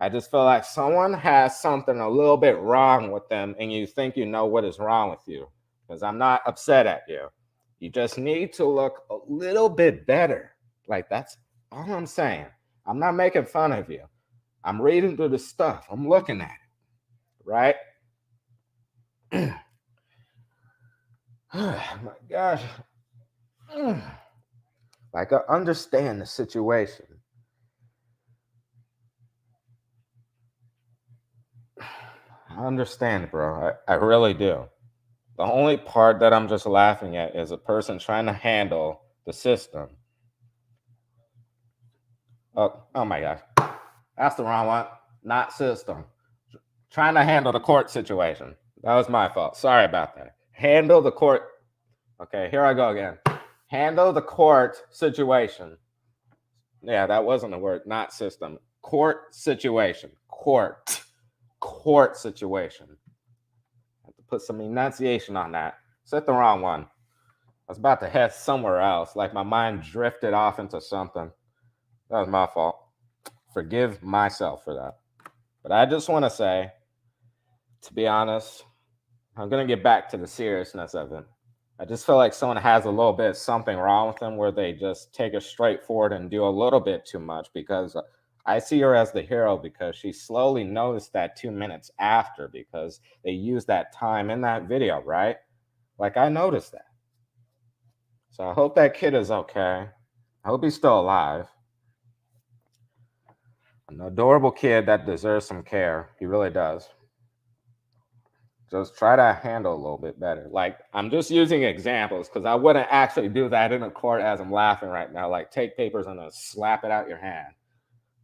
I just feel like someone has something a little bit wrong with them and you think you know what is wrong with you because I'm not upset at you. You just need to look a little bit better. Like, that's all I'm saying. I'm not making fun of you. I'm reading through the stuff. I'm looking at it, right? Oh my gosh. Like, I understand the situation. I understand, bro. I really do. The only part that I'm just laughing at is a person trying to handle the system. Oh my gosh. That's the wrong one. Not system. Trying to handle the court situation. That was my fault. Sorry about that. Handle the court. Okay, here I go again. Handle the court situation. Yeah, that wasn't a word, not system. Court situation. Court situation. I have to put some enunciation on that. Said the wrong one. I was about to head somewhere else. Like my mind drifted off into something. That was my fault. Forgive myself for that. But I just want to say, to be honest, I'm going to get back to the seriousness of it. I just feel like someone has a little bit something wrong with them where they just take it straight forward and do a little bit too much because I see her as the hero because she slowly noticed that 2 minutes after because they used that time in that video, right? Like I noticed that. So I hope that kid is okay. I hope he's still alive. An adorable kid that deserves some care. He really does. Just try to handle a little bit better. Like I'm just using examples because I wouldn't actually do that in a court as I'm laughing right now. Like take papers and then slap it out your hand.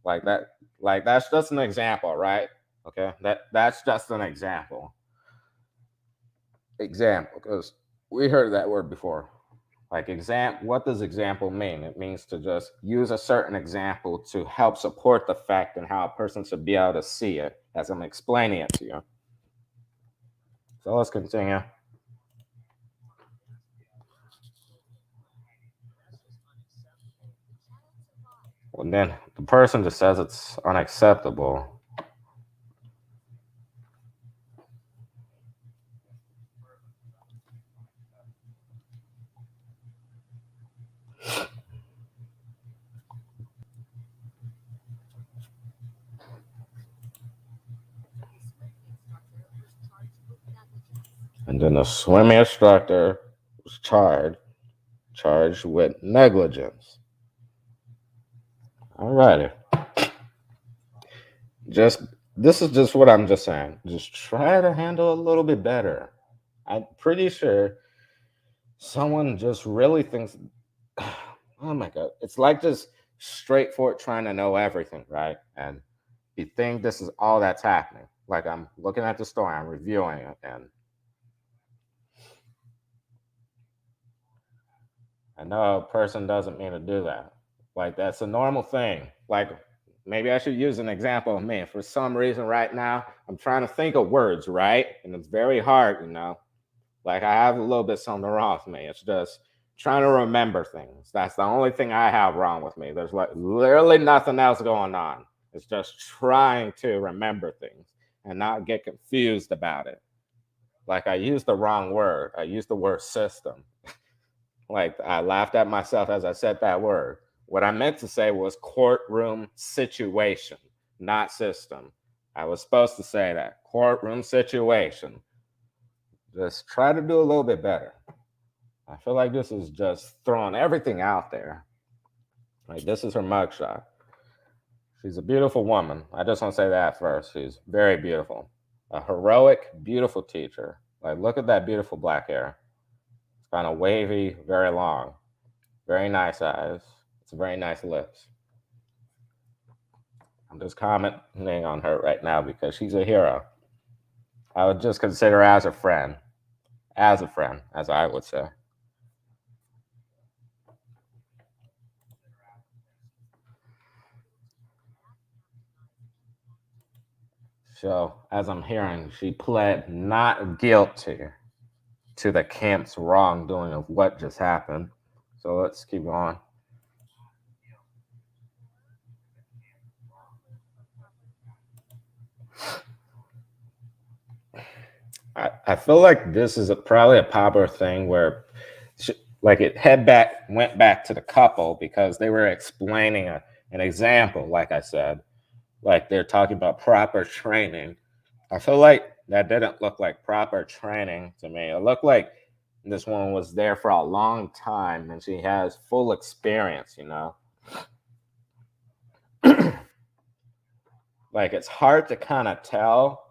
Like that, like that's just an example, right? Okay. That's just an example. Example, because we heard that word before. Like what does example mean? It means to just use a certain example to help support the fact and how a person should be able to see it as I'm explaining it to you. So let's continue. And then the person just says it's unacceptable. And then the swimming instructor was charged with negligence. Alrighty. Just this is just what I'm just saying. Just try to handle a little bit better. I'm pretty sure someone just really thinks, oh my god, it's like just straightforward trying to know everything, right? And you think this is all that's happening. Like I'm looking at the story, I'm reviewing it, and I know a person doesn't mean to do that. Like that's a normal thing. Like maybe I should use an example of me. For some reason, right now, I'm trying to think of words, right? And it's very hard. Like I have a little bit something wrong with me. It's just trying to remember things. That's the only thing I have wrong with me. There's like literally nothing else going on. It's just trying to remember things and not get confused about it. Like I used the wrong word. I used the word system. Like I laughed at myself as I said that word. What I meant to say was courtroom situation, not system. I was supposed to say that courtroom situation. Just try to do a little bit better. I feel like this is just throwing everything out there. Like this is her mugshot. She's a beautiful woman. I just want to say that first. She's very beautiful. A heroic, beautiful teacher. Like look at that beautiful black hair. It's kind of wavy, very long. Very nice eyes. It's very nice lips. I'm just commenting on her right now because she's a hero. I would just consider her as a friend. As a friend, as I would say. So, as I'm hearing, she pled not guilty to the camp's wrongdoing of what just happened. So let's keep going. I feel like this is probably a popular thing where, like, went back to the couple because they were explaining an example. Like I said, like they're talking about proper training. I feel like that didn't look like proper training to me. It looked like this woman was there for a long time and she has full experience. Like it's hard to kind of tell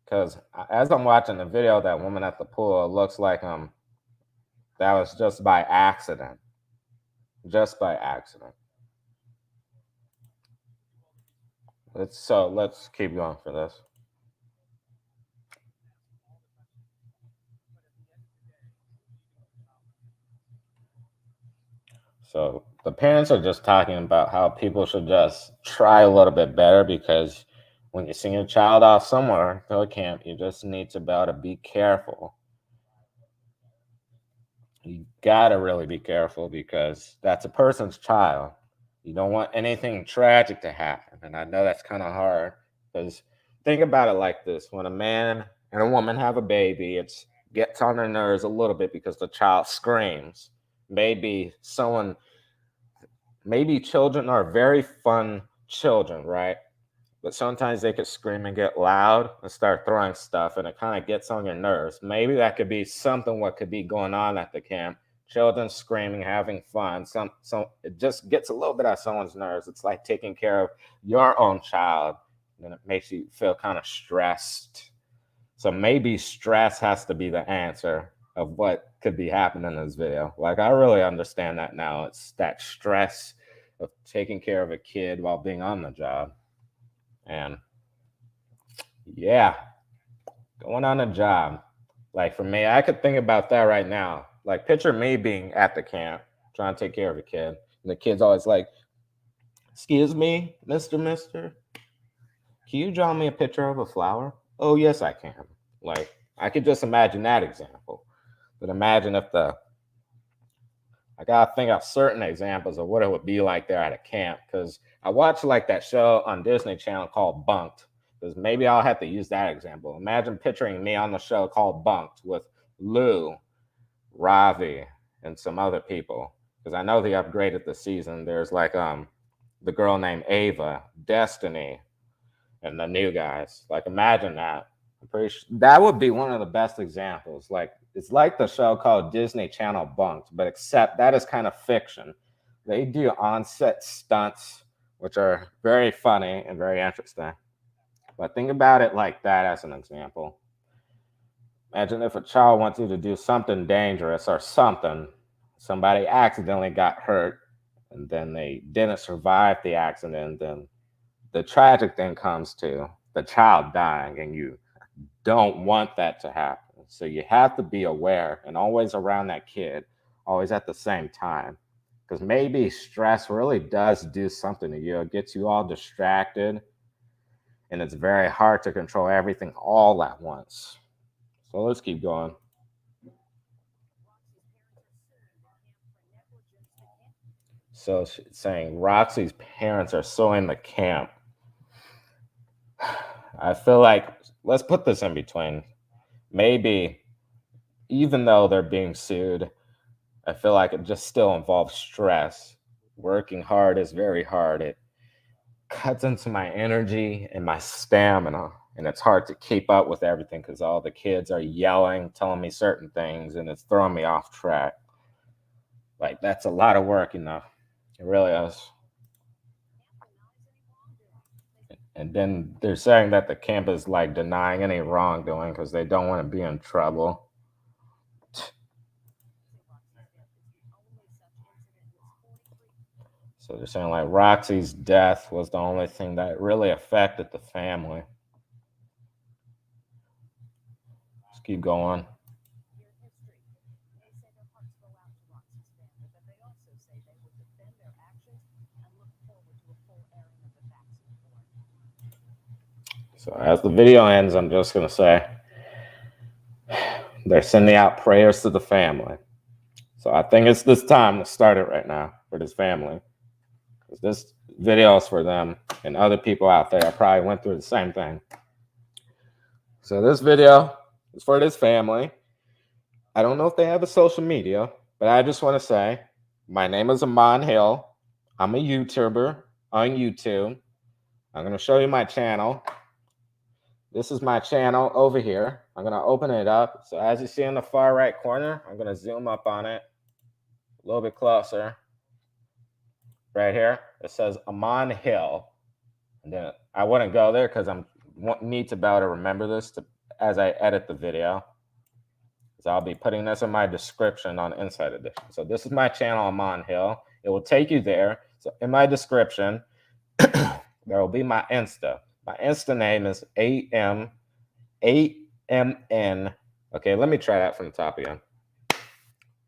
because as I'm watching the video, that woman at the pool, it looks like that was just by accident, just by accident. Let's keep going for this. So the parents are just talking about how people should just try a little bit better because when you send your child off somewhere to a camp, you just need to be able to be careful. You gotta really be careful because that's a person's child. You don't want anything tragic to happen. And I know that's kind of hard because think about it like this: when a man and a woman have a baby, it gets on their nerves a little bit because the child screams. Maybe someone maybe children are very fun children, right? But sometimes they could scream and get loud and start throwing stuff, and it kind of gets on your nerves. Maybe that could be something what could be going on at the camp. Children screaming, having fun. Some it just gets a little bit on someone's nerves. It's like taking care of your own child, and it makes you feel kind of stressed. So maybe stress has to be the answer of what could be happening in this video. Like I really understand that now. It's that stress of taking care of a kid while being on the job. And yeah, going on a job. Like for me, I could think about that right now. Like picture me being at the camp trying to take care of a kid. And the kid's always like, "Excuse me, Mister. Can you draw me a picture of a flower?" "Oh, yes, I can." Like I could just imagine that example. But imagine if I gotta think of certain examples of what it would be like there at a camp, because I watched like that show on Disney Channel called Bunked. Because maybe I'll have to use that example. Imagine picturing me on the show called Bunked with Lou, Ravi, and some other people. Because I know they upgraded the season. There's like the girl named Ava, Destiny, and the new guys. Like imagine that. I'm pretty sure that would be one of the best examples. Like it's like the show called Disney Channel Bunked, but except that is kind of fiction. They do on-set stunts, which are very funny and very interesting. But think about it like that as an example. Imagine if a child wants you to do something dangerous or something, somebody accidentally got hurt, and then they didn't survive the accident, then the tragic thing comes to the child dying, and you don't want that to happen. So you have to be aware and always around that kid, always at the same time. Because maybe stress really does do something to you. It gets you all distracted, and it's very hard to control everything all at once. So let's keep going. So she's saying Roxy's parents are suing the camp. I feel like let's put this in between. Maybe even though they're being sued, I feel like it just still involves stress. Working hard is very hard. It cuts into my energy and my stamina, and it's hard to keep up with everything because all the kids are yelling, telling me certain things, and it's throwing me off track. Like that's a lot of work, It really is. And then they're saying that the camp is like denying any wrongdoing because they don't want to be in trouble. So they're saying like Roxy's death was the only thing that really affected the family. Let's keep going. So as the video ends, I'm just going to say they're sending out prayers to the family. So I think it's this time to start it right now for this family. Because this video is for them, and other people out there probably went through the same thing. So this video is for this family. I don't know if they have a social media, but I just want to say my name is Amon Hill. I'm a YouTuber on YouTube. I'm going to show you my channel. This is my channel over here. I'm going to open it up. So as you see in the far right corner, I'm going to zoom up on it a little bit closer. Right here, it says Amon Hill. And then I wouldn't go there because I need to be able to remember this as I edit the video. So I'll be putting this in my description on Inside Edition. So this is my channel, Amon Hill. It will take you there. So in my description, there will be my Insta. My Insta name is AMN. Okay, let me try that from the top again.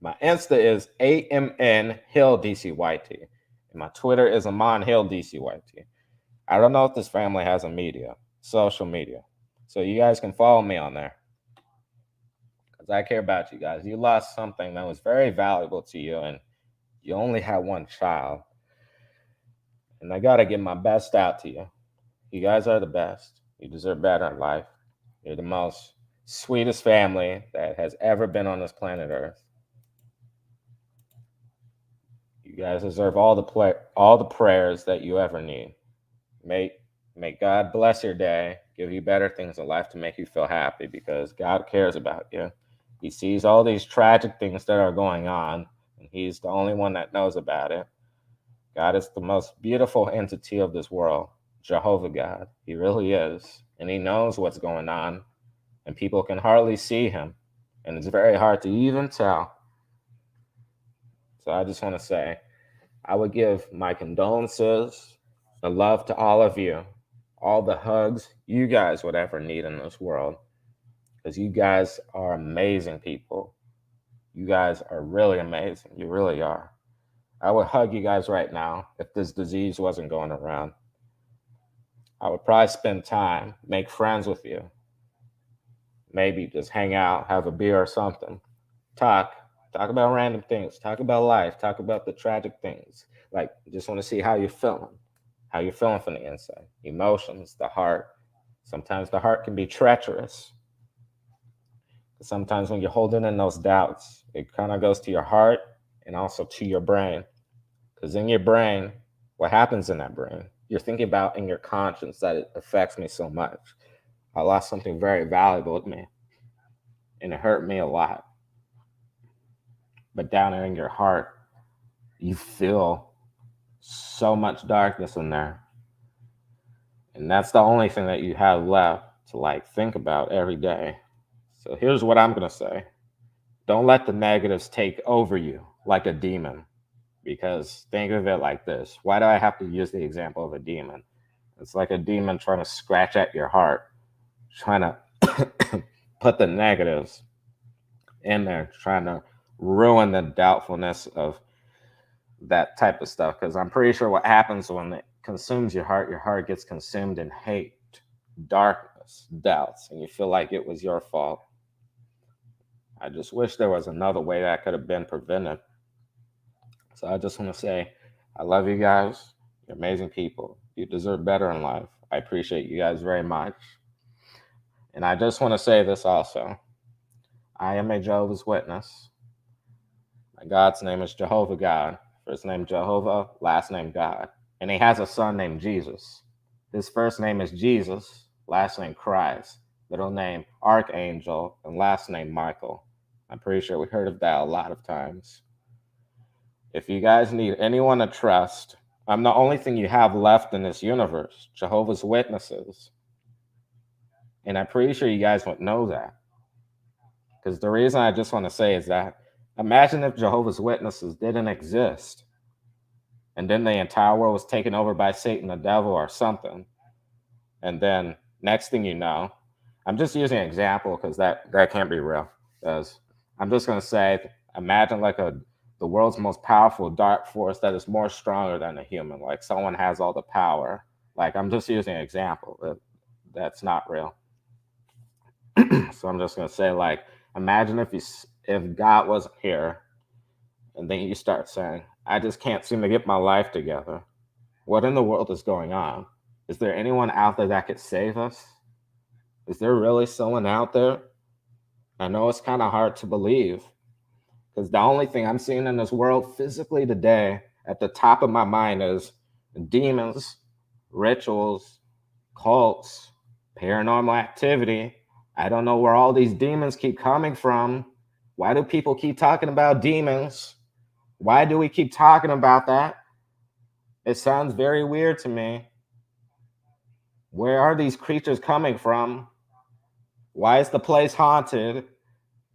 My Insta is AMN Hill DCYT. And my Twitter is Amon Hill DCYT. I don't know if this family has a social media. So you guys can follow me on there. Because I care about you guys. You lost something that was very valuable to you, and you only had one child. And I got to give my best out to you. You guys are the best. You deserve better in life. You're the most sweetest family that has ever been on this planet Earth. You guys deserve all the prayers that you ever need. May God bless your day, give you better things in life to make you feel happy, because God cares about you. He sees all these tragic things that are going on, and he's the only one that knows about it. God is the most beautiful entity of this world, Jehovah God. He really is. And he knows what's going on, and people can hardly see him. And it's very hard to even tell. So I just want to say, I would give my condolences, the love to all of you, all the hugs you guys would ever need in this world. Because you guys are amazing people. You guys are really amazing. You really are. I would hug you guys right now if this disease wasn't going around. I would probably spend time, make friends with you. Maybe just hang out, have a beer or something. Talk Talk about random things. Talk about life. Talk about the tragic things. Like, just want to see how you're feeling. How you're feeling from the inside. Emotions, the heart. Sometimes the heart can be treacherous. Sometimes when you're holding in those doubts, it kind of goes to your heart and also to your brain. Because in your brain, what happens in that brain? You're thinking about in your conscience that it affects me so much. I lost something very valuable with me, and it hurt me a lot. But down there in your heart, you feel so much darkness in there. And that's the only thing that you have left to like think about every day. So here's what I'm going to say. Don't let the negatives take over you like a demon. Because think of it like this. Why do I have to use the example of a demon? It's like a demon trying to scratch at your heart, trying to put the negatives in there, trying to ruin the doubtfulness of that type of stuff. Because I'm pretty sure what happens when it consumes your heart gets consumed in hate, darkness, doubts, and you feel like it was your fault. I just wish there was another way that could have been prevented. So I just want to say, I love you guys. You're amazing people. You deserve better in life. I appreciate you guys very much. And I just want to say this also. I am a Jehovah's Witness. My God's name is Jehovah God. First name Jehovah, last name God. And he has a son named Jesus. His first name is Jesus, last name Christ, middle name Archangel, and last name Michael. I'm pretty sure we heard of that a lot of times. If you guys need anyone to trust, I'm the only thing you have left in this universe, Jehovah's Witnesses. And I'm pretty sure you guys would know that. Because the reason I just want to say is that imagine if Jehovah's Witnesses didn't exist and then the entire world was taken over by Satan, the devil, or something. And then next thing you know, I'm just using an example because that can't be real. Because I'm just going to say, imagine like the world's most powerful dark force that is more stronger than a human. Like someone has all the power. Like I'm just using an example. That's not real. So I'm just going to say, like, imagine if God wasn't here, and then you start saying, I just can't seem to get my life together. What in the world is going on? Is there anyone out there that could save us? Is there really someone out there? I know it's kind of hard to believe because the only thing I'm seeing in this world physically today at the top of my mind is demons, rituals, cults, paranormal activity. I don't know where all these demons keep coming from. Why do people keep talking about demons? Why do we keep talking about that? It sounds very weird to me. Where are these creatures coming from? Why is the place haunted?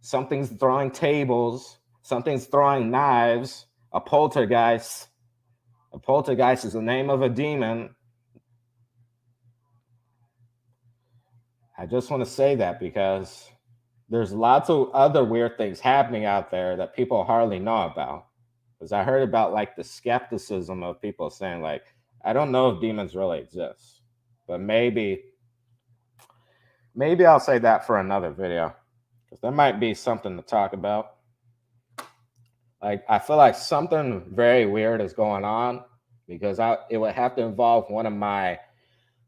Something's throwing tables. Something's throwing knives. A poltergeist. A poltergeist is the name of a demon. I just want to say that because there's lots of other weird things happening out there that people hardly know about. Because I heard about like the skepticism of people saying like, I don't know if demons really exist, but maybe I'll say that for another video because there might be something to talk about. Like I feel like something very weird is going on because it would have to involve one of my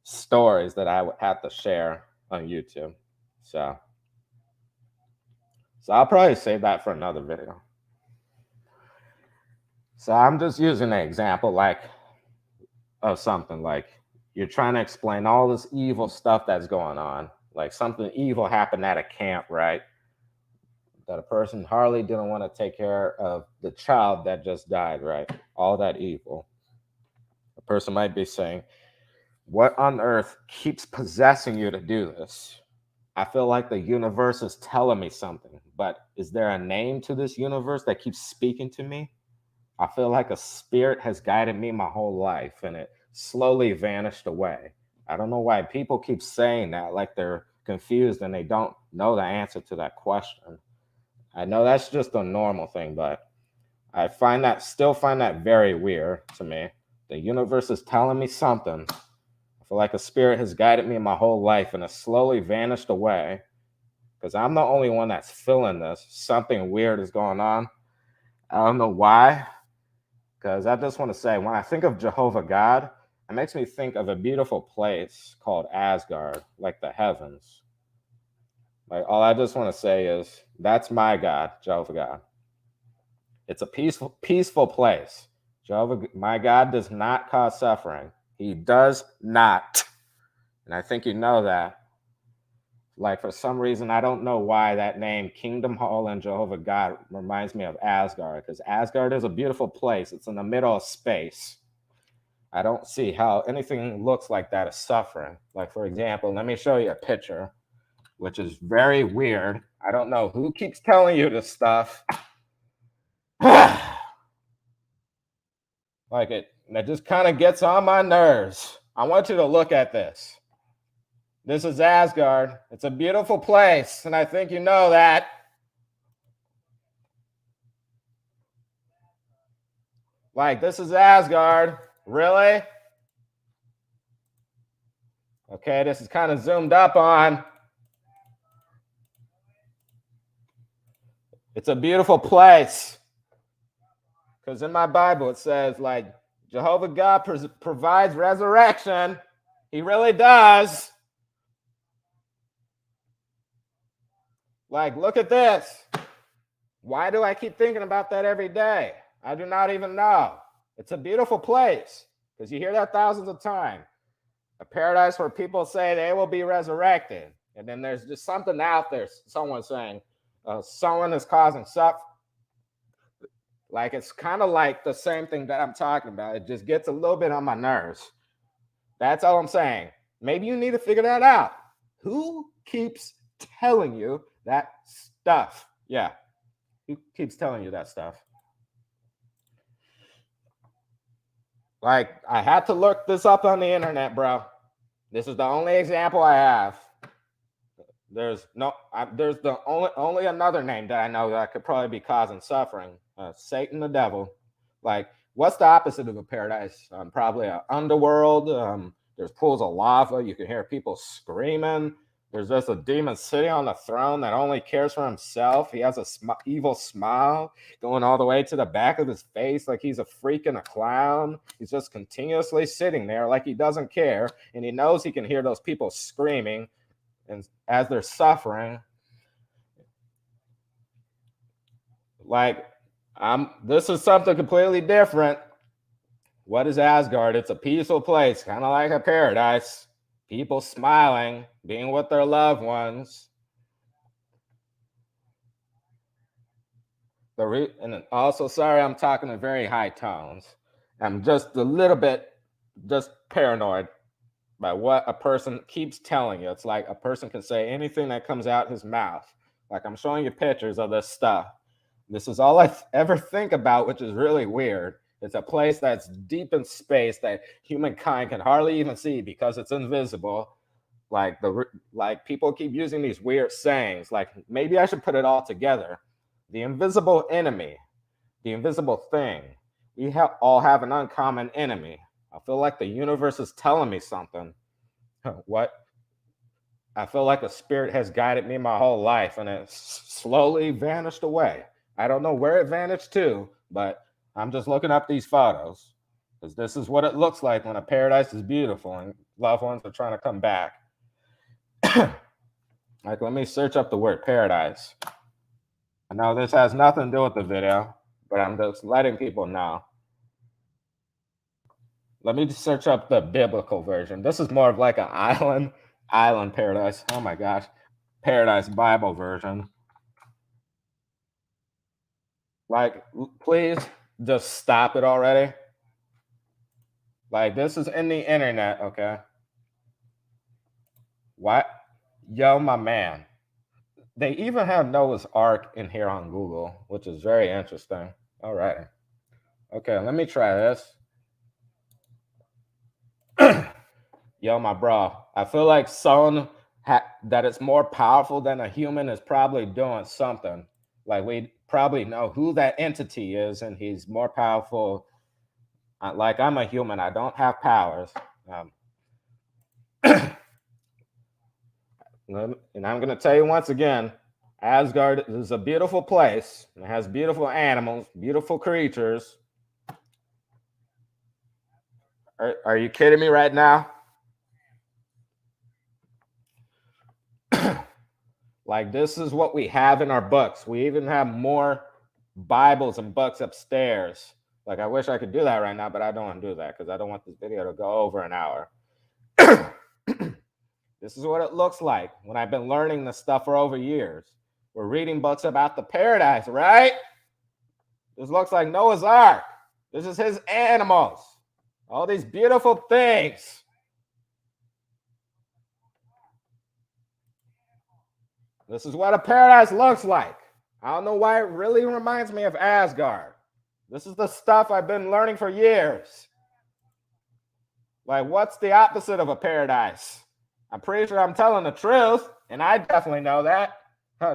stories that I would have to share on YouTube. So I'll probably save that for another video. So I'm just using an example like of something like you're trying to explain all this evil stuff that's going on. Like something evil happened at a camp, right? That a person hardly didn't want to take care of the child that just died, right? All that evil. A person might be saying, what on earth keeps possessing you to do this? I feel like the universe is telling me something, but is there a name to this universe that keeps speaking to me? I feel like a spirit has guided me my whole life and it slowly vanished away. I don't know why people keep saying that like they're confused and they don't know the answer to that question. I know that's just a normal thing, but I still find that very weird to me. The universe is telling me something. I feel like a spirit has guided me my whole life and it slowly vanished away because I'm the only one that's feeling this. Something weird is going on. I don't know why, because I just want to say, when I think of Jehovah God, it makes me think of a beautiful place called Asgard, like the heavens. Like, all I just want to say is, that's my God, Jehovah God. It's a peaceful place. Jehovah, my God, does not cause suffering. He does not. And I think you know that. Like, for some reason, I don't know why that name, Kingdom Hall and Jehovah God, reminds me of Asgard, because Asgard is a beautiful place. It's in the middle of space. I don't see how anything looks like that is suffering. Like, for example, let me show you a picture, which is very weird. I don't know who keeps telling you this stuff. Like, it just kind of gets on my nerves. I want you to look at this. This is Asgard. It's a beautiful place, and I think you know that. Like, this is Asgard. Really? Okay, this is kind of zoomed up on. It's a beautiful place. Because in my Bible, it says, like, Jehovah God provides resurrection. He really does. Like, look at this. Why do I keep thinking about that every day? I do not even know. It's a beautiful place, because you hear that thousands of times. A paradise where people say they will be resurrected. And then there's just something out there, someone saying, someone is causing suffering. Like, it's kind of like the same thing that I'm talking about. It just gets a little bit on my nerves. That's all I'm saying. Maybe you need to figure that out. Who keeps telling you that stuff? Yeah. Who keeps telling you that stuff? Like, I had to look this up on the internet, bro. This is the only example I have. There's the only another name that I know that could probably be causing suffering. Satan, the devil. Like, what's the opposite of a paradise? Probably an underworld. There's pools of lava. You can hear people screaming. There's just a demon sitting on the throne that only cares for himself. He has a evil smile going all the way to the back of his face, like he's a freak and a clown. He's just continuously sitting there like he doesn't care, and he knows he can hear those people screaming and as they're suffering. Like, this is something completely different. What is Asgard? It's a peaceful place, kind of like a paradise. People smiling, being with their loved ones. And also, sorry, I'm talking in very high tones. I'm just a little bit just paranoid by what a person keeps telling you. It's like a person can say anything that comes out his mouth. Like, I'm showing you pictures of this stuff. This is all I ever think about, which is really weird. It's a place that's deep in space that humankind can hardly even see because it's invisible. Like, people keep using these weird sayings. Like, maybe I should put it all together. The invisible enemy, the invisible thing. We all have an uncommon enemy. I feel like the universe is telling me something. What? I feel like a spirit has guided me my whole life, and it slowly vanished away. I don't know where it vanished to, but I'm just looking up these photos, because this is what it looks like when a paradise is beautiful and loved ones are trying to come back. Like, let me search up the word paradise. I know this has nothing to do with the video, but I'm just letting people know. Let me just search up the biblical version. This is more of like an island paradise. Oh my gosh. Paradise Bible version. Like, please just stop it already. Like, this is in the internet, okay? What? Yo, my man. They even have Noah's Ark in here on Google, which is very interesting. All right. Okay, let me try this. Yo, my bro, I feel like someone that is more powerful than a human is probably doing something. Like, we probably know who that entity is, and he's more powerful. Like, I'm a human. I don't have powers. And I'm going to tell you once again, Asgard is a beautiful place. It has beautiful animals, beautiful creatures. Are you kidding me right now? Like, this is what we have in our books. We even have more Bibles and books upstairs. Like, I wish I could do that right now, but I don't want to do that because I don't want this video to go over an hour. This is what it looks like when I've been learning this stuff for over years. We're reading books about the paradise, right? This looks like Noah's Ark. This is his animals. All these beautiful things. This is what a paradise looks like. I don't know why it really reminds me of Asgard. This is the stuff I've been learning for years. Like, what's the opposite of a paradise? I'm pretty sure I'm telling the truth, and I definitely know that.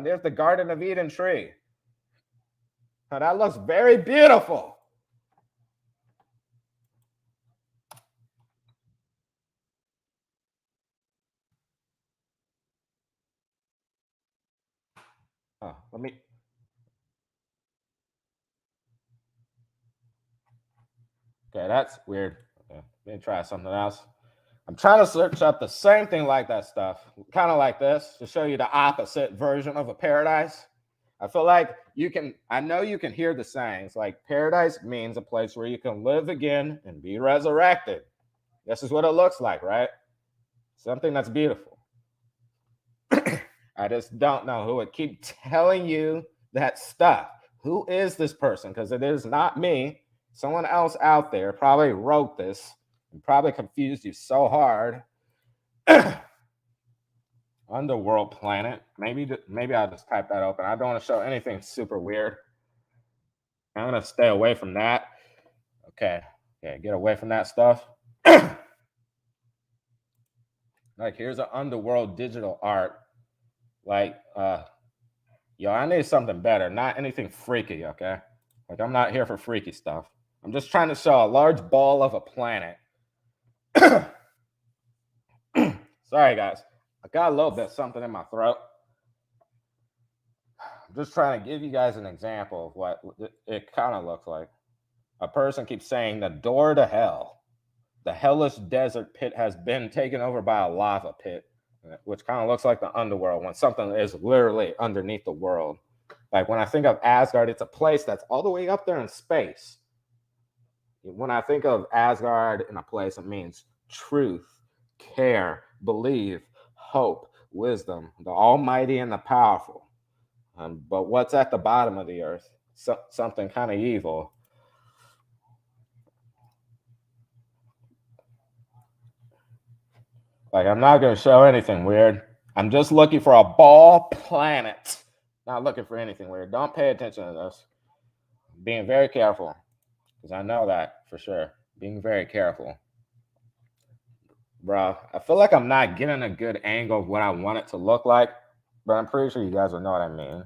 There's the Garden of Eden tree. That looks very beautiful. Let me. Okay, that's weird. Okay, let me try something else. I'm trying to search up the same thing like that stuff, kind of like this, to show you the opposite version of a paradise. I feel like I know you can hear the sayings, like paradise means a place where you can live again and be resurrected. This is what it looks like, right? Something that's beautiful. I just don't know who would keep telling you that stuff. Who is this person? Because it is not me. Someone else out there probably wrote this and probably confused you so hard. Underworld planet. Maybe I'll just type that open. I don't want to show anything super weird. I'm going to stay away from that. Okay, get away from that stuff. Like, here's an underworld digital art. Like, yo, I need something better, not anything freaky, okay? Like, I'm not here for freaky stuff. I'm just trying to show a large ball of a planet. Sorry, guys. I got a little bit of something in my throat. I'm just trying to give you guys an example of what it kind of looks like. A person keeps saying the door to hell. The hellish desert pit has been taken over by a lava pit, which kind of looks like the underworld when something is literally underneath the world. Like, when I think of Asgard, it's a place that's all the way up there in space. When I think of Asgard in a place, it means truth, care, believe, hope, wisdom, the almighty and the powerful. But what's at the bottom of the earth? Something kind of evil. Like, I'm not going to show anything weird. I'm just looking for a ball planet. Not looking for anything weird. Don't pay attention to this. Being very careful, because I know that for sure. Being very careful. Bro, I feel like I'm not getting a good angle of what I want it to look like, but I'm pretty sure you guys will know what I mean.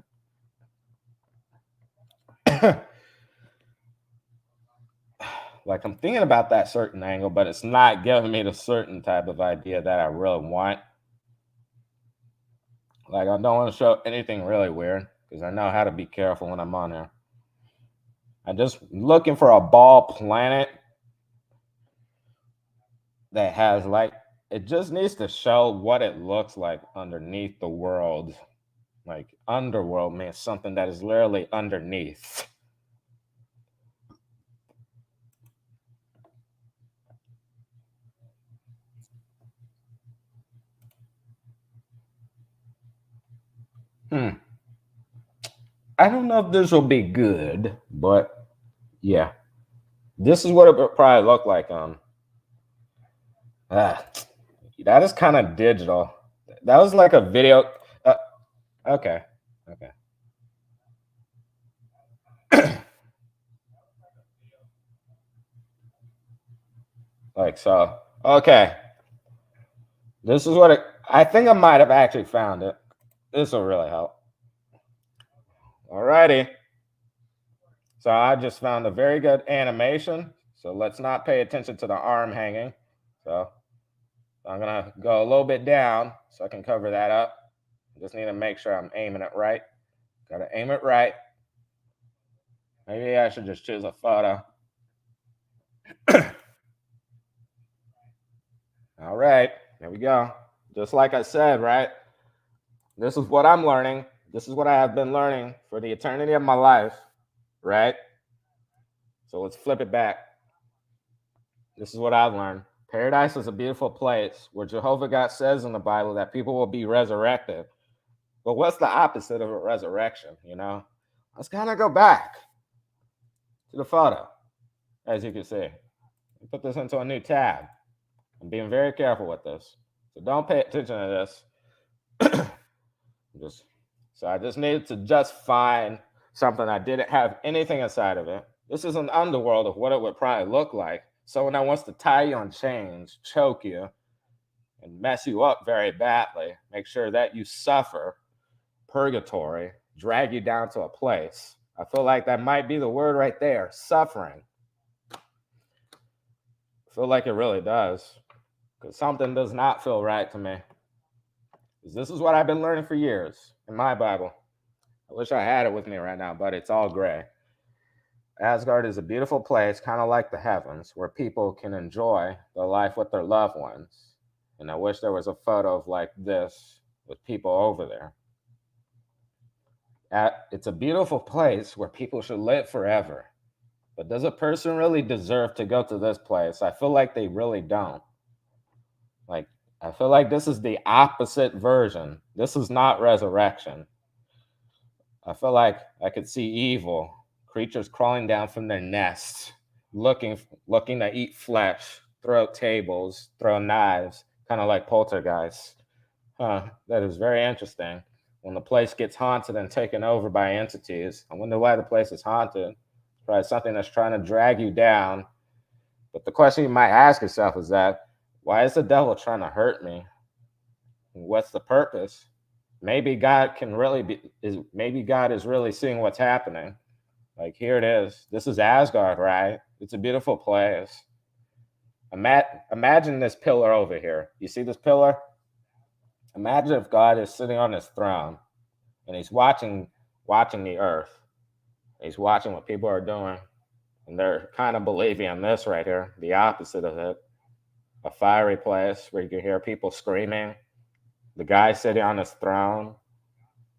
Like, I'm thinking about that certain angle, but it's not giving me the certain type of idea that I really want. Like, I don't want to show anything really weird because I know how to be careful when I'm on there. I'm just looking for a ball planet that has, like, it just needs to show what it looks like underneath the world. Like, underworld means something that is literally underneath. I don't know if this will be good, but yeah. This is what it would probably look like. That is kind of digital. That was like a video. Okay. Like so. Okay. This is what I think I might have actually found it. This will really help. Alrighty. So I just found a very good animation. So let's not pay attention to the arm hanging. So I'm going to go a little bit down so I can cover that up. Just need to make sure I'm aiming it right. Gotta aim it right. Maybe I should just choose a photo. All right, there we go. Just like I said, right? This is what I'm learning. This is what I have been learning for the eternity of my life, right? So let's flip it back. This is what I've learned. Paradise is a beautiful place where Jehovah God says in the Bible that people will be resurrected. But what's the opposite of a resurrection, you know? Let's kind of go back to the photo, as you can see. Put this into a new tab. I'm being very careful with this. So don't pay attention to this. So I just needed to just find something that didn't have anything inside of it. This is an underworld of what it would probably look like. Someone that wants to tie you on chains, choke you, and mess you up very badly. Make sure that you suffer purgatory, drag you down to a place. I feel like that might be the word right there, suffering. I feel like it really does, because something does not feel right to me. This is what I've been learning for years in my Bible. I wish I had it with me right now, but it's all gray. Asgard is a beautiful place, kind of like the heavens, where people can enjoy their life with their loved ones. And I wish there was a photo of like this with people over there. It's a beautiful place where people should live forever. But does a person really deserve to go to this place? I feel like they really don't. Like, I feel like this is the opposite version. This is not resurrection. I feel like I could see evil, creatures crawling down from their nests, looking to eat flesh, throw tables, throw knives, kind of like poltergeists. That is very interesting. When the place gets haunted and taken over by entities, I wonder why the place is haunted. Probably something that's trying to drag you down. But the question you might ask yourself is that, why is the devil trying to hurt me? What's the purpose? Maybe God maybe God is really seeing what's happening. Like, here it is. This is Asgard, right? It's a beautiful place. Imagine this pillar over here. You see this pillar? Imagine if God is sitting on his throne and he's watching the earth. He's watching what people are doing. And they're kind of believing in this right here, the opposite of it. A fiery place where you can hear people screaming. The guy sitting on his throne,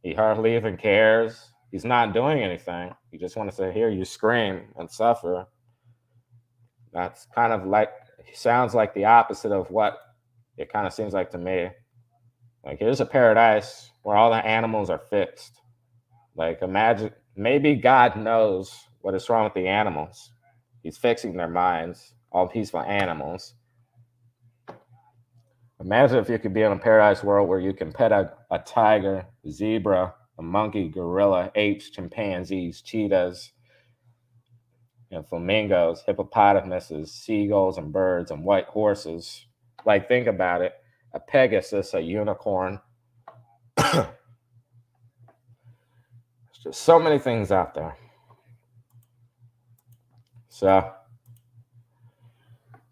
he hardly even cares. He's not doing anything. He just wants to hear you scream and suffer. That's kind of like, sounds like the opposite of what it kind of seems like to me. Like, here's a paradise where all the animals are fixed. Like, imagine, maybe God knows what is wrong with the animals. He's fixing their minds, all peaceful animals. Imagine if you could be in a paradise world where you can pet a tiger, a zebra, a monkey, gorilla, apes, chimpanzees, cheetahs, and flamingos, hippopotamuses, seagulls, and birds, and white horses. Like, think about it. A Pegasus, a unicorn. There's just so many things out there. So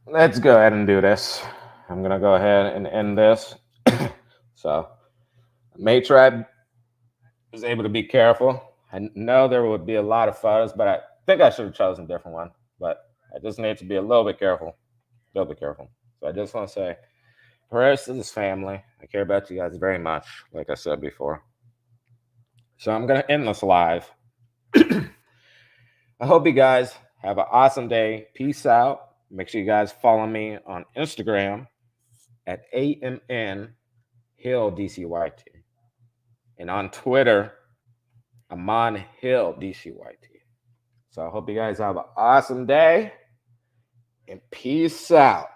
let's go ahead and do this. I'm going to go ahead and end this. So Maytribe was able to be careful. I know there would be a lot of photos, but I think I should have chosen a different one. But I just need to be a little bit careful. So I just want to say, prayers to this family. I care about you guys very much, like I said before. So I'm going to end this live. I hope you guys have an awesome day. Peace out. Make sure you guys follow me on Instagram at AMN_HILL_DCYT. And on Twitter, I'm on HILL_DCYT. So I hope you guys have an awesome day. And peace out.